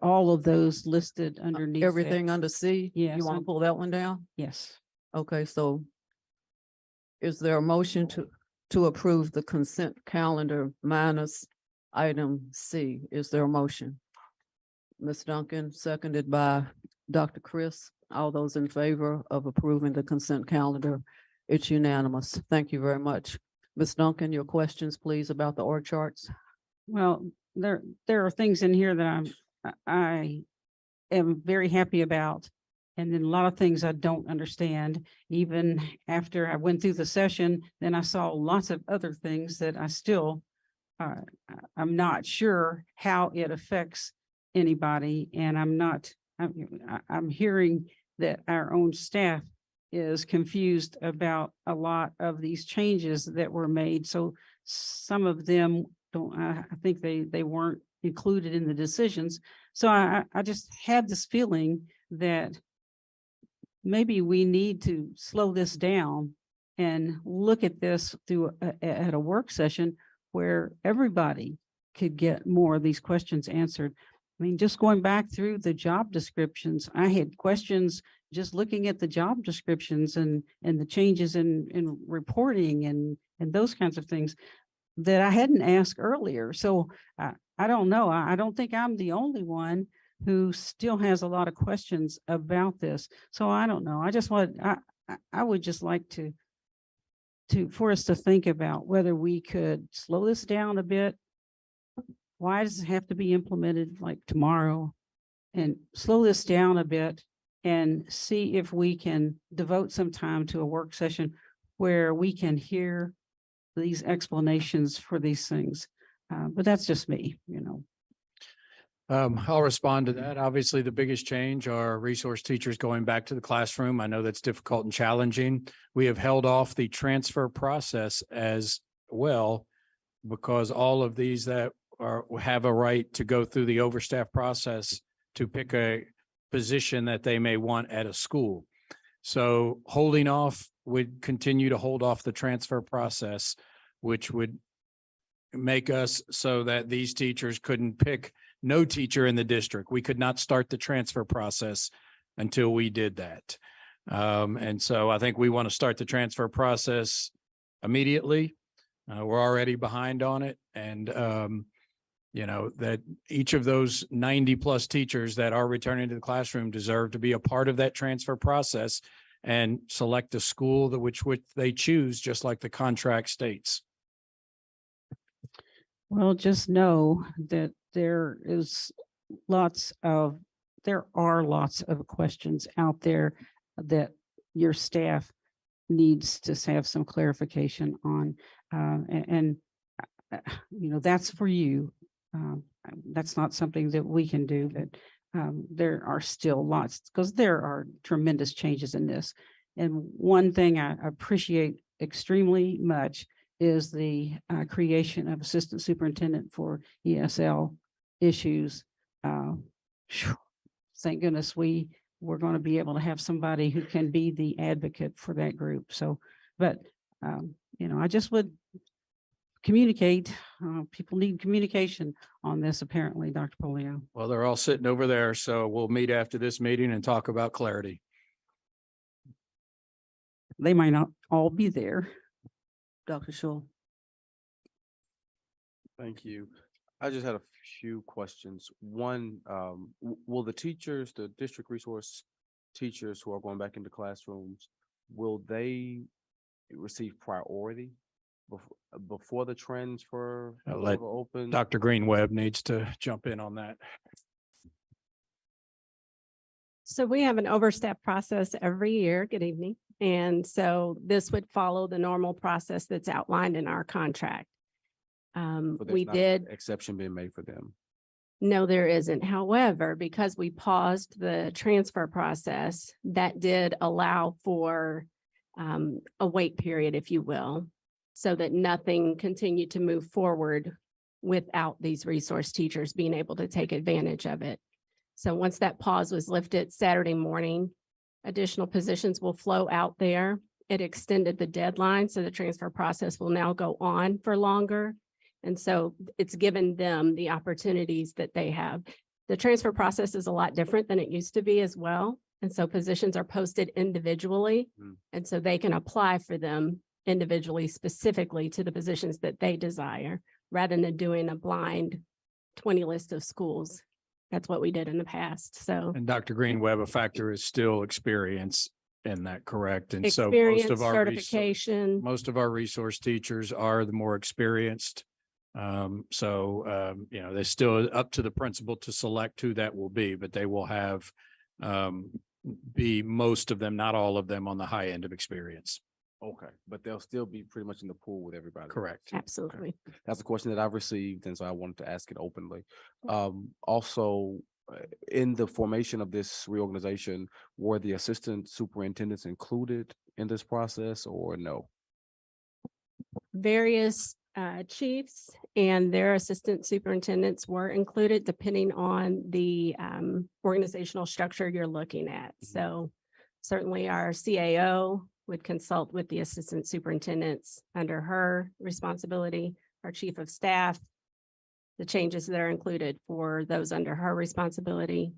All of those listed underneath. that. Everything under C? Yes, You want to pull that one down? Yes. Okay, so is there a motion to approve the consent calendar minus item C? Is there a motion? Ms. Duncan, seconded by Dr. Chris. All those in favor of approving the consent calendar, it's unanimous. Thank you very much. Ms. Duncan, your questions, please, about the org charts. Well, there are things in here that I am very happy about. And then a lot of things I don't understand. Even after I went through the session, then I saw lots of other things that I still, I'm not sure how it affects anybody. And I'm hearing that our own staff is confused about a lot of these changes that were made. So some of them I think they weren't included in the decisions. So I just had this feeling that maybe we need to slow this down and look at this through at a work session where everybody could get more of these questions answered. I mean, just going back through the job descriptions, I had questions just looking at the job descriptions and the changes in reporting and those kinds of things that I hadn't asked earlier. So I don't know. I don't think I'm the only one who still has a lot of questions about this. So I don't know. I would just like for us to think about whether we could slow this down a bit. Why does it have to be implemented like tomorrow? And slow this down a bit and see if we can devote some time to a work session where we can hear these explanations for these things. But that's just me, you know. I'll respond to that. Obviously, the biggest change are resource teachers going back to the classroom. I know that's difficult and challenging. We have held off the transfer process as well because all of these that have a right to go through the overstaff process to pick a position that they may want at a school. So holding off would continue to hold off the transfer process, which would make us so that these teachers couldn't pick no teacher in the district. We could not start the transfer process until we did that. And so I think we want to start the transfer process immediately. We're already behind on it. And, that each of those 90 plus teachers that are returning to the classroom deserve to be a part of that transfer process and select a school which they choose, just like the contract states. Well, just know that there are lots of questions out there that your staff needs to have some clarification on. That's for you. That's not something that we can do, but there are still lots, because there are tremendous changes in this. And one thing I appreciate extremely much is the creation of assistant superintendent for ESL issues. Thank goodness we're going to be able to have somebody who can be the advocate for that group. So, but I just would communicate. People need communication on this, apparently, Dr. Polio. Well, they're all sitting over there, so we'll meet after this meeting and talk about clarity. They might not all be there. Dr. Schul. Thank you. I just had a few questions. One, will the teachers, the district resource teachers who are going back into classrooms, will they receive priority before the transfer Let open? Dr. Greenwebb needs to jump in on that. So we have an overstep process every year. Good evening. And so this would follow the normal process that's outlined in our contract. But there's We not did, exception being made for them. no, there isn't. However, because we paused the transfer process, that did allow for a wait period, if you will, so that nothing continued to move forward without these resource teachers being able to take advantage of it. So once that pause was lifted Saturday morning, additional positions will flow out there. It extended the deadline, so the transfer process will now go on for longer. And so it's given them the opportunities that they have. The transfer process is a lot different than it used to be as well. And so positions are posted individually. And so they can apply for them individually, specifically to the positions that they desire, rather than doing a blind 20 list of schools. That's what we did in the past. So And Dr. Greenwebb, a factor is still experience in that, correct? And so experience, certification. most of our resource teachers are the more experienced. They're still up to the principal to select who that will be, but they will have be most of them, not all of them, on the high end of experience. Okay, but they'll still be pretty much in the pool with everybody. Correct. Absolutely. That's a question that I've received, and so I wanted to ask it openly. Also, in the formation of this reorganization, were the assistant superintendents included in this process or no? Various chiefs and their assistant superintendents were included depending on the organizational structure you're looking at. So certainly our CAO would consult with the assistant superintendents under her responsibility, our chief of staff, the changes that are included for those under her responsibility.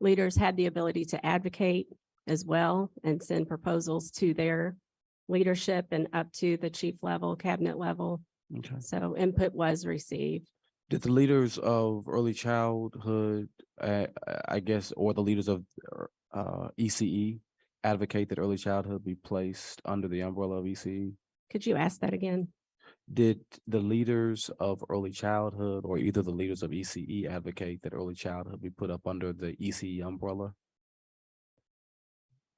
Leaders had the ability to advocate as well and send proposals to their leadership and up to the chief level, cabinet level. Okay. So input was received. Did the leaders of early childhood, I guess, or the leaders of ECE advocate that early childhood be placed under the umbrella of ECE? Could you ask that again? Did the leaders of early childhood or either the leaders of ECE advocate that early childhood be put up under the ECE umbrella?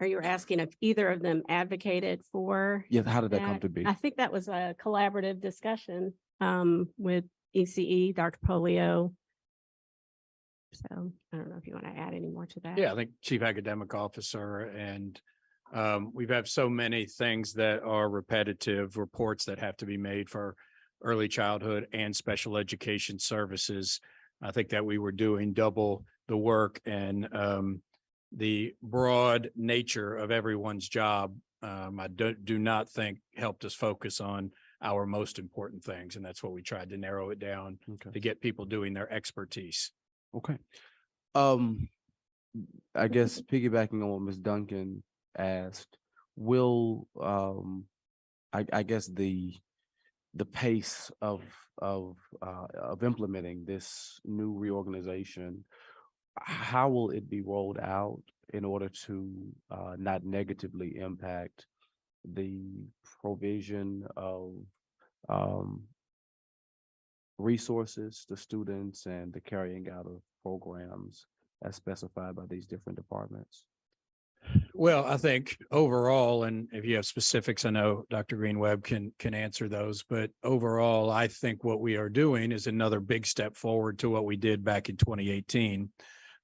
Are you asking if either of them advocated for? Yeah, how did that come to be? I think that was a collaborative discussion with ECE, Dr. Polio, So I don't know if you want to add any more to that. Yeah, I think chief academic officer and we've had so many things that are repetitive reports that have to be made for early childhood and special education services. I think that we were doing double the work and the broad nature of everyone's job. I do not think helped us focus on our most important things. And that's what we tried to narrow it down to get people doing their expertise. Okay. I guess piggybacking on what Ms. Duncan asked, will I guess the pace of implementing this new reorganization, how will it be rolled out in order to not negatively impact the provision of resources to students and the carrying out of programs as specified by these different departments? Well, I think overall, and if you have specifics, I know Dr. Greenweb can answer those, but overall, I think what we are doing is another big step forward to what we did back in 2018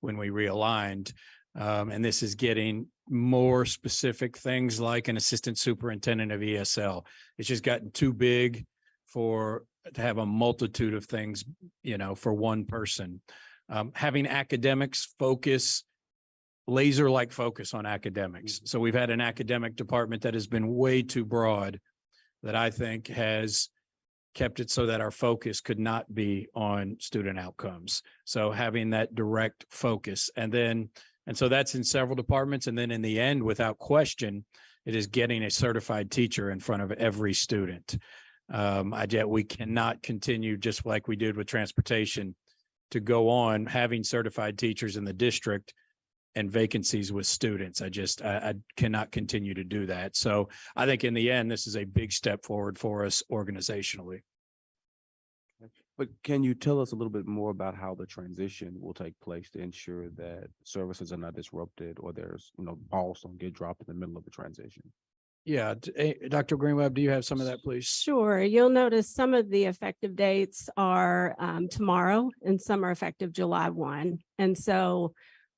when we realigned. And this is getting more specific things like an assistant superintendent of ESL. It's just gotten too big to have a multitude of things, for one person. Having academics focus, laser-like focus on academics. So we've had an academic department that has been way too broad that I think has kept it so that our focus could not be on student outcomes. So having that direct focus and so that's in several departments. And then in the end, without question, it is getting a certified teacher in front of every student. We cannot continue just like we did with transportation to go on having certified teachers in the district and vacancies with students. I cannot continue to do that. So I think in the end, this is a big step forward for us organizationally. But can you tell us a little bit more about how the transition will take place to ensure that services are not disrupted or there's, balls don't get dropped in the middle of the transition? Yeah, Dr. Greenweb, do you have some of that, please? Sure. You'll notice some of the effective dates are tomorrow and some are effective July 1. And so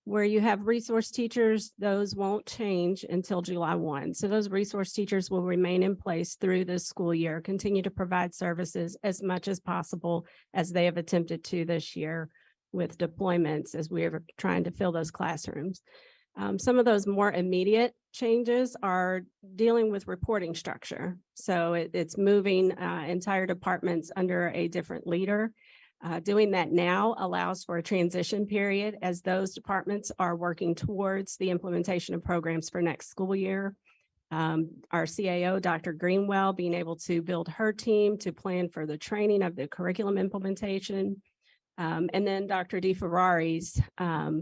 where you have resource teachers, those won't change until July 1. So those resource teachers will remain in place through this school year, continue to provide services as much as possible as they have attempted to this year with deployments as we are trying to fill those classrooms. Some of those more immediate changes are dealing with reporting structure. So it's moving entire departments under a different leader. Doing that now allows for a transition period as those departments are working towards the implementation of programs for next school year. Our CAO, Dr. Greenwell, being able to build her team to plan for the training of the curriculum implementation. And then Dr. DeFerrari's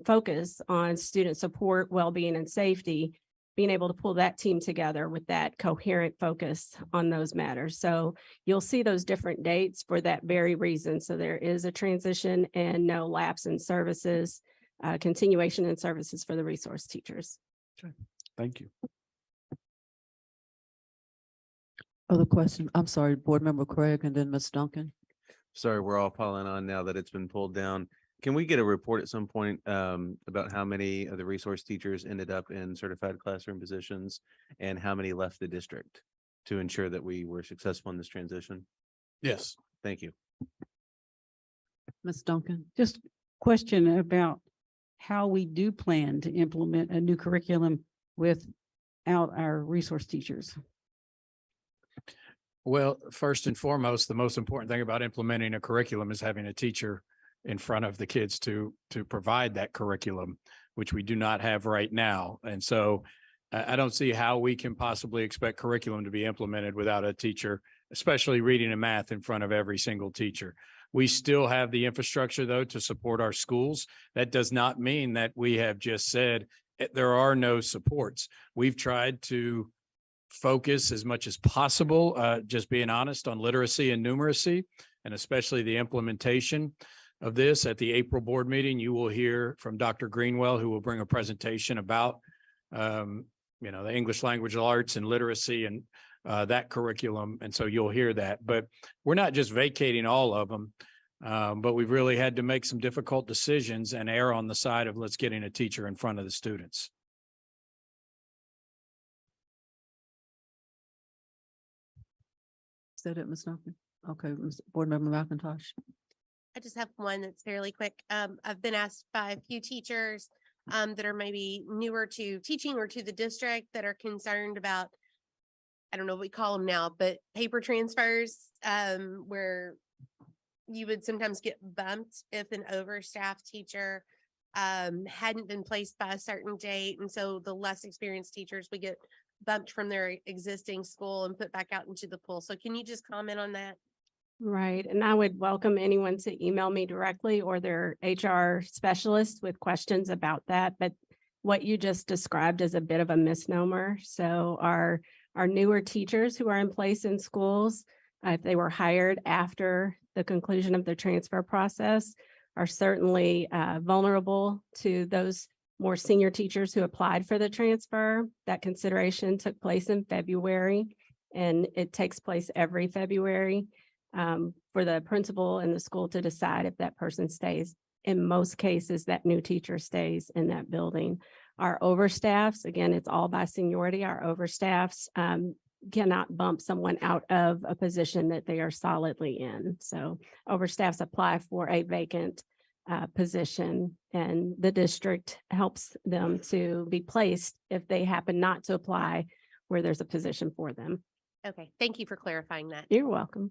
focus on student support, well-being, and safety, being able to pull that team together with that coherent focus on those matters. So you'll see those different dates for that very reason. So there is a transition and no lapse in services, continuation in services for the resource teachers. Okay. Thank you. Other question? I'm sorry, Board Member Craig and then Ms. Duncan. Sorry, we're all piling on now that it's been pulled down. Can we get a report at some point about how many of the resource teachers ended up in certified classroom positions and how many left the district to ensure that we were successful in this transition? Yes. Thank you. Ms. Duncan. Just question about how we do plan to implement a new curriculum without our resource teachers. Well, first and foremost, the most important thing about implementing a curriculum is having a teacher in front of the kids to provide that curriculum, which we do not have right now. And so I don't see how we can possibly expect curriculum to be implemented without a teacher, especially reading and math in front of every single teacher. We still have the infrastructure, though, to support our schools. That does not mean that we have just said there are no supports. We've tried to focus as much as possible, just being honest, on literacy and numeracy, and especially the implementation of this. At the April board meeting, you will hear from Dr. Greenwell, who will bring a presentation about, the English language arts and literacy and that curriculum. And so you'll hear that, but we're not just vacating all of them. But we've really had to make some difficult decisions and err on the side of let's getting a teacher in front of the students. Is that it, Ms. Duncan? Okay, Board Member McIntosh. I just have one that's fairly quick. I've been asked by a few teachers that are maybe newer to teaching or to the district that are concerned about, I don't know what we call them now, but paper transfers, where you would sometimes get bumped if an overstaffed teacher hadn't been placed by a certain date. And so the less experienced teachers would get bumped from their existing school and put back out into the pool. So can you just comment on that? Right, and I would welcome anyone to email me directly or their HR specialist with questions about that. But what you just described is a bit of a misnomer. So our newer teachers who are in place in schools, if they were hired after the conclusion of the transfer process, are certainly vulnerable to those more senior teachers who applied for the transfer. That consideration took place in February, and it takes place every February for the principal and the school to decide if that person stays. In most cases, that new teacher stays in that building. Our overstaffs, again, it's all by seniority. Our overstaffs cannot bump someone out of a position that they are solidly in. So overstaffs apply for a vacant position, and the district helps them to be placed if they happen not to apply where there's a position for them. Okay, thank you for clarifying that. You're welcome.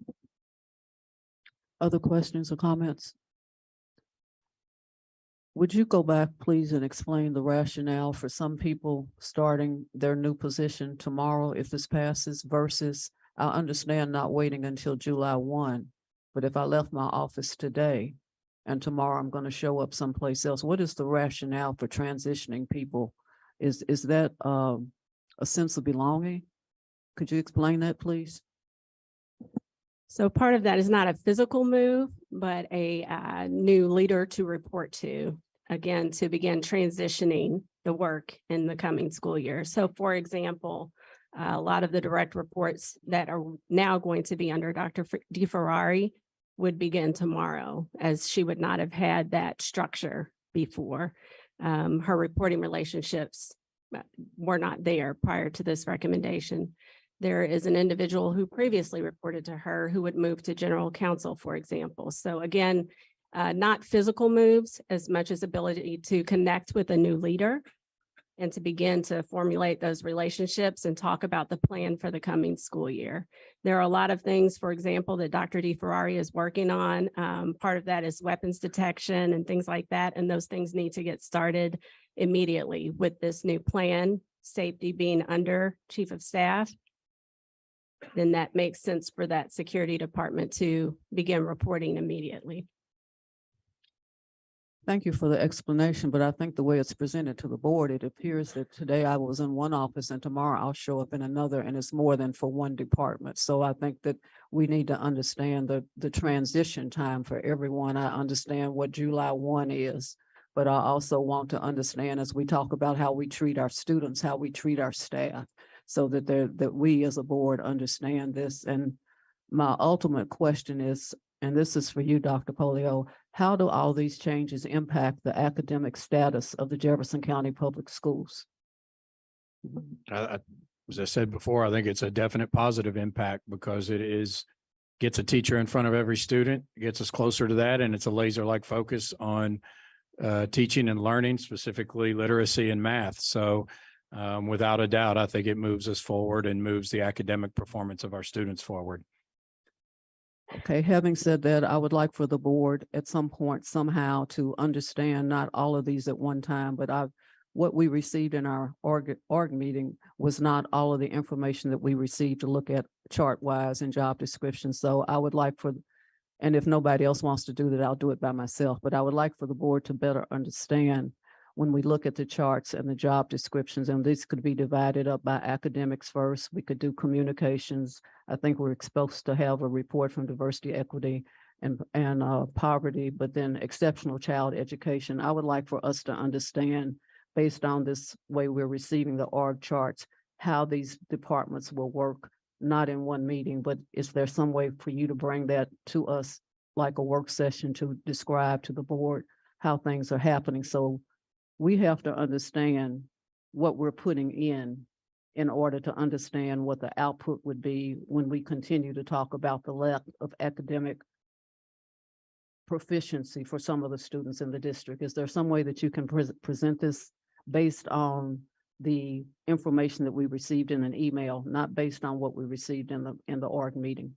Other questions or comments? Would you go back, please, and explain the rationale for some people starting their new position tomorrow if this passes versus, I understand not waiting until July 1, but if I left my office today and tomorrow I'm going to show up someplace else, what is the rationale for transitioning people? Is that a sense of belonging? Could you explain that, please? So part of that is not a physical move, but a new leader to report to, again, to begin transitioning the work in the coming school year. So for example, a lot of the direct reports that are now going to be under Dr. DeFerrari would begin tomorrow, as she would not have had that structure before. Her reporting relationships were not there prior to this recommendation. There is an individual who previously reported to her who would move to general counsel, for example. So again, not physical moves as much as ability to connect with a new leader and to begin to formulate those relationships and talk about the plan for the coming school year. There are a lot of things, for example, that Dr. DeFerrari is working on. Part of that is weapons detection and things like that. And those things need to get started immediately with this new plan, safety being under Chief of Staff. Then that makes sense for that security department to begin reporting immediately. Thank you for the explanation, but I think the way it's presented to the board, it appears that today I was in one office and tomorrow I'll show up in another, and it's more than for one department. So I think that we need to understand the transition time for everyone. I understand what July 1 is, but I also want to understand as we talk about how we treat our students, how we treat our staff, so that we as a board understand this. And my ultimate question is, and this is for you, Dr. Polio, how do all these changes impact the academic status of the Jefferson County Public Schools? As I said before, I think it's a definite positive impact because gets a teacher in front of every student, gets us closer to that, and it's a laser-like focus on teaching and learning, specifically literacy and math. So without a doubt, I think it moves us forward and moves the academic performance of our students forward. Okay, having said that, I would like for the board at some point somehow to understand not all of these at one time, but what we received in our org meeting was not all of the information that we received to look at chart-wise and job descriptions. So I would like and if nobody else wants to do that, I'll do it by myself, but I would like for the board to better understand when we look at the charts and the job descriptions, and these could be divided up by academics first. We could do communications. I think we're supposed to have a report from diversity, equity, and poverty, but then exceptional child education. I would like for us to understand, based on this way we're receiving the org charts, how these departments will work, not in one meeting, but is there some way for you to bring that to us like a work session to describe to the board how things are happening. So we have to understand what we're putting in order to understand what the output would be when we continue to talk about the lack of academic proficiency for some of the students in the district. Is there some way that you can present this based on the information that we received in an email, not based on what we received in the org meeting?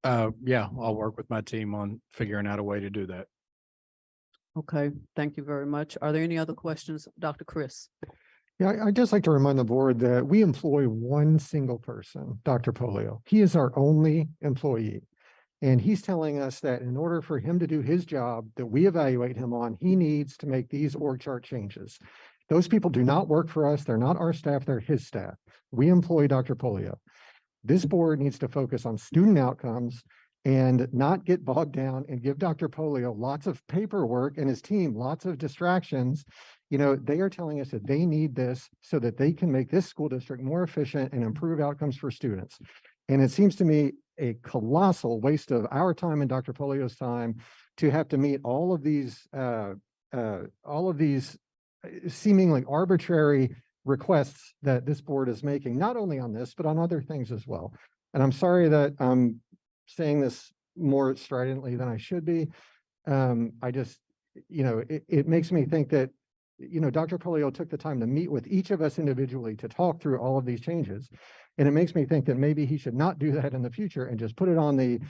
Yeah, I'll work with my team on figuring out a way to do that. Okay, thank you very much. Are there any other questions, Dr. Chris? Yeah, I'd just like to remind the board that we employ one single person, Dr. Polio. He is our only employee. And he's telling us that in order for him to do his job that we evaluate him on, he needs to make these org chart changes. Those people do not work for us. They're not our staff, they're his staff. We employ Dr. Polio. This board needs to focus on student outcomes and not get bogged down and give Dr. Polio lots of paperwork and his team lots of distractions. You know, they are telling us that they need this so that they can make this school district more efficient and improve outcomes for students. And it seems to me a colossal waste of our time and Dr. Polio's time to have to meet all of these seemingly arbitrary requests that this board is making, not only on this, but on other things as well. And I'm sorry that I'm saying this more stridently than I should be. I just, you know, it makes me think that, you know, Dr. Polio took the time to meet with each of us individually to talk through all of these changes. And it makes me think that maybe he should not do that in the future and just put it on the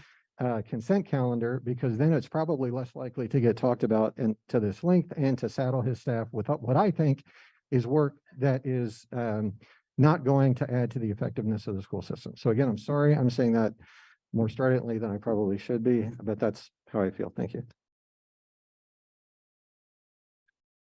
consent calendar, because then it's probably less likely to get talked about and to this length and to saddle his staff with what I think is work that is not going to add to the effectiveness of the school system. So again, I'm sorry, I'm saying that more stridently than I probably should be, but that's how I feel. Thank you.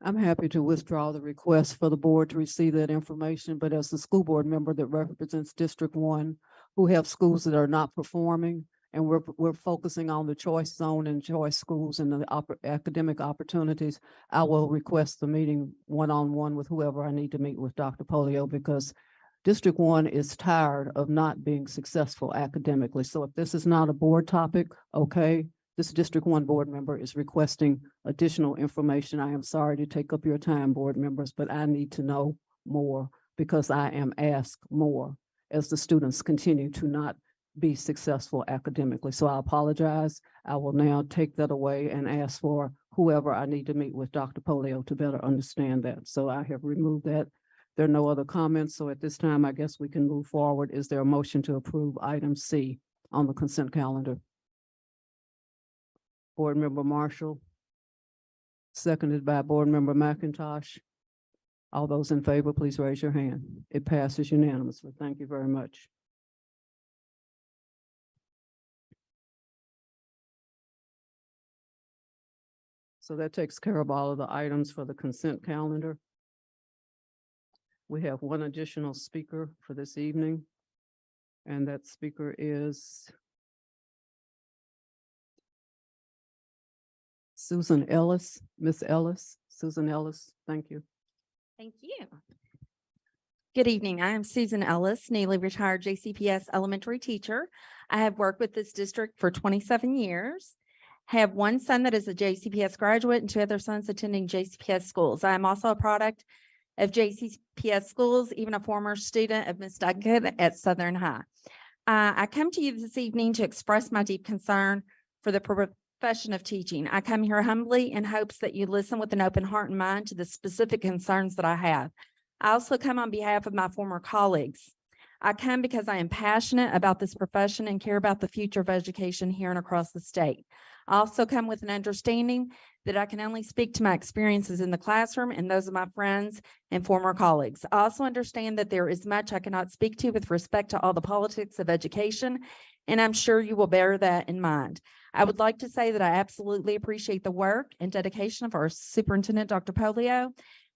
I'm happy to withdraw the request for the board to receive that information, but as the school board member that represents District 1, who have schools that are not performing, and we're focusing on the choice zone and choice schools and the academic opportunities, I will request the meeting one-on-one with whoever I need to meet with Dr. Polio, because District 1 is tired of not being successful academically. So if this is not a board topic, okay, this District 1 board member is requesting additional information. I am sorry to take up your time, board members, but I need to know more because I am asked more as the students continue to not be successful academically. So I apologize. I will now take that away and ask for whoever I need to meet with Dr. Polio to better understand that. So I have removed that. There are no other comments. So at this time, I guess we can move forward. Is there a motion to approve item C on the consent calendar? Board Member Marshall, seconded by Board Member McIntosh. All those in favor, please raise your hand. It passes unanimously. Thank you very much. So that takes care of all of the items for the consent calendar. We have one additional speaker for this evening, and that speaker is Susan Ellis. Miss Ellis, Susan Ellis, thank you. Thank you. Good evening. I am Susan Ellis, newly retired JCPS elementary teacher. I have worked with this district for 27 years. I have one son that is a JCPS graduate and two other sons attending JCPS schools. I am also a product of JCPS schools, even a former student of Ms. Duncan at Southern High. I come to you this evening to express my deep concern for the profession of teaching. I come here humbly in hopes that you listen with an open heart and mind to the specific concerns that I have. I also come on behalf of my former colleagues. I come because I am passionate about this profession and care about the future of education here and across the state. I also come with an understanding that I can only speak to my experiences in the classroom and those of my friends and former colleagues. I also understand that there is much I cannot speak to with respect to all the politics of education, and I'm sure you will bear that in mind. I would like to say that I absolutely appreciate the work and dedication of our superintendent, Dr. Polio,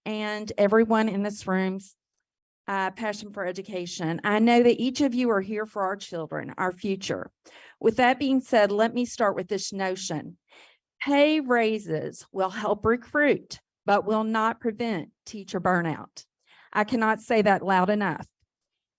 and everyone in this room's passion for education. I know that each of you are here for our children, our future. With that being said, let me start with this notion. Pay raises will help recruit, but will not prevent teacher burnout. I cannot say that loud enough.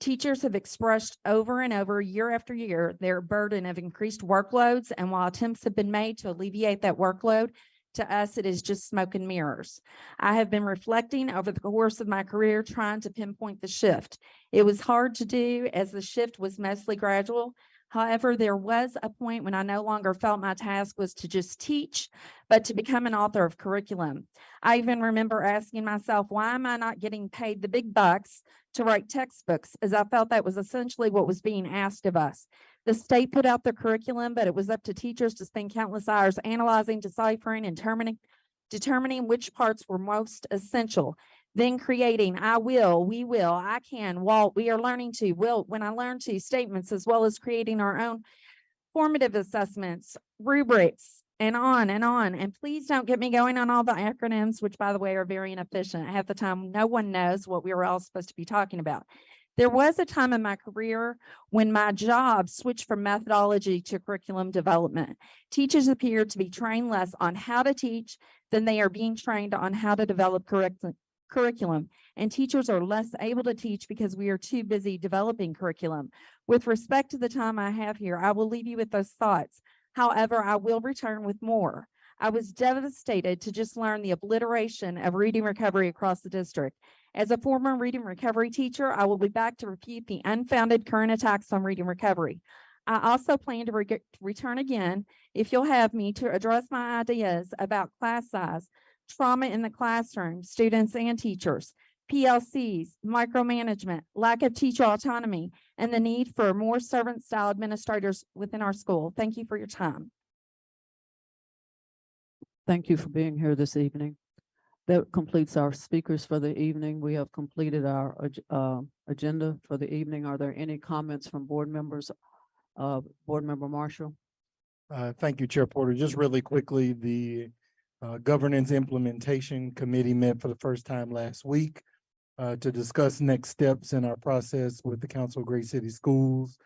Teachers have expressed over and over, year after year, their burden of increased workloads, and while attempts have been made to alleviate that workload, to us, it is just smoke and mirrors. I have been reflecting over the course of my career, trying to pinpoint the shift. It was hard to do as the shift was mostly gradual. However, there was a point when I no longer felt my task was to just teach, but to become an author of curriculum. I even remember asking myself, why am I not getting paid the big bucks to write textbooks, as I felt that was essentially what was being asked of us. The state put out the curriculum, but it was up to teachers to spend countless hours analyzing, deciphering, and determining which parts were most essential. Then creating, I will, we will, I can, Walt, we are learning to, will, when I learn to statements, as well as creating our own formative assessments, rubrics, and on and on. And please don't get me going on all the acronyms, which by the way are very inefficient. Half the time, no one knows what we were all supposed to be talking about. There was a time in my career when my job switched from methodology to curriculum development. Teachers appeared to be trained less on how to teach than they are being trained on how to develop curriculum, and teachers are less able to teach because we are too busy developing curriculum. With respect to the time I have here, I will leave you with those thoughts. However, I will return with more. I was devastated to just learn the obliteration of reading recovery across the district. As a former reading recovery teacher, I will be back to refute the unfounded current attacks on reading recovery. I also plan to return again, if you'll have me, to address my ideas about class size, trauma in the classroom, students and teachers, PLCs, micromanagement, lack of teacher autonomy, and the need for more servant-style administrators within our school. Thank you for your time. Thank you for being here this evening. That completes our speakers for the evening. We have completed our agenda for the evening. Are there any comments from board members? Board Member Marshall? Thank you, Chair Porter. Just really quickly, the Governance Implementation Committee met for the first time last week to discuss next steps in our process with the Council of Great City Schools.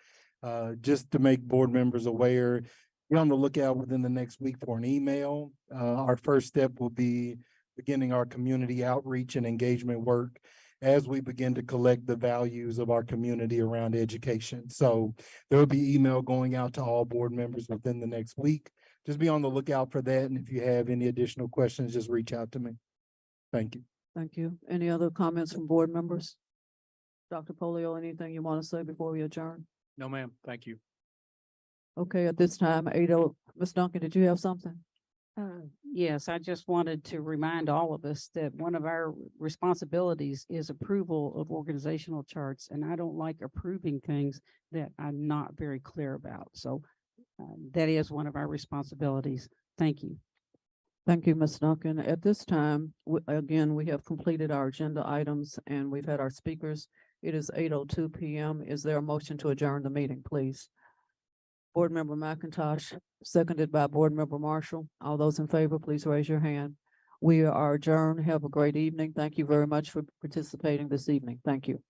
Just to make board members aware, be on the lookout within the next week for an email. Our first step will be beginning our community outreach and engagement work as we begin to collect the values of our community around education. So there will be email going out to all board members within the next week. Just be on the lookout for that. And if you have any additional questions, just reach out to me. Thank you. Thank you. Any other comments from board members? Dr. Polio, anything you want to say before we adjourn? No, ma'am. Thank you. Okay, at this time, Ms. Duncan, did you have something? Yes, I just wanted to remind all of us that one of our responsibilities is approval of organizational charts, and I don't like approving things that I'm not very clear about. So that is one of our responsibilities. Thank you. Thank you, Ms. Duncan. At this time, again, we have completed our agenda items and we've had our speakers. It is 8:02 p.m. Is there a motion to adjourn the meeting, please? Board Member McIntosh, seconded by Board Member Marshall. All those in favor, please raise your hand. We are adjourned. Have a great evening. Thank you very much for participating this evening. Thank you.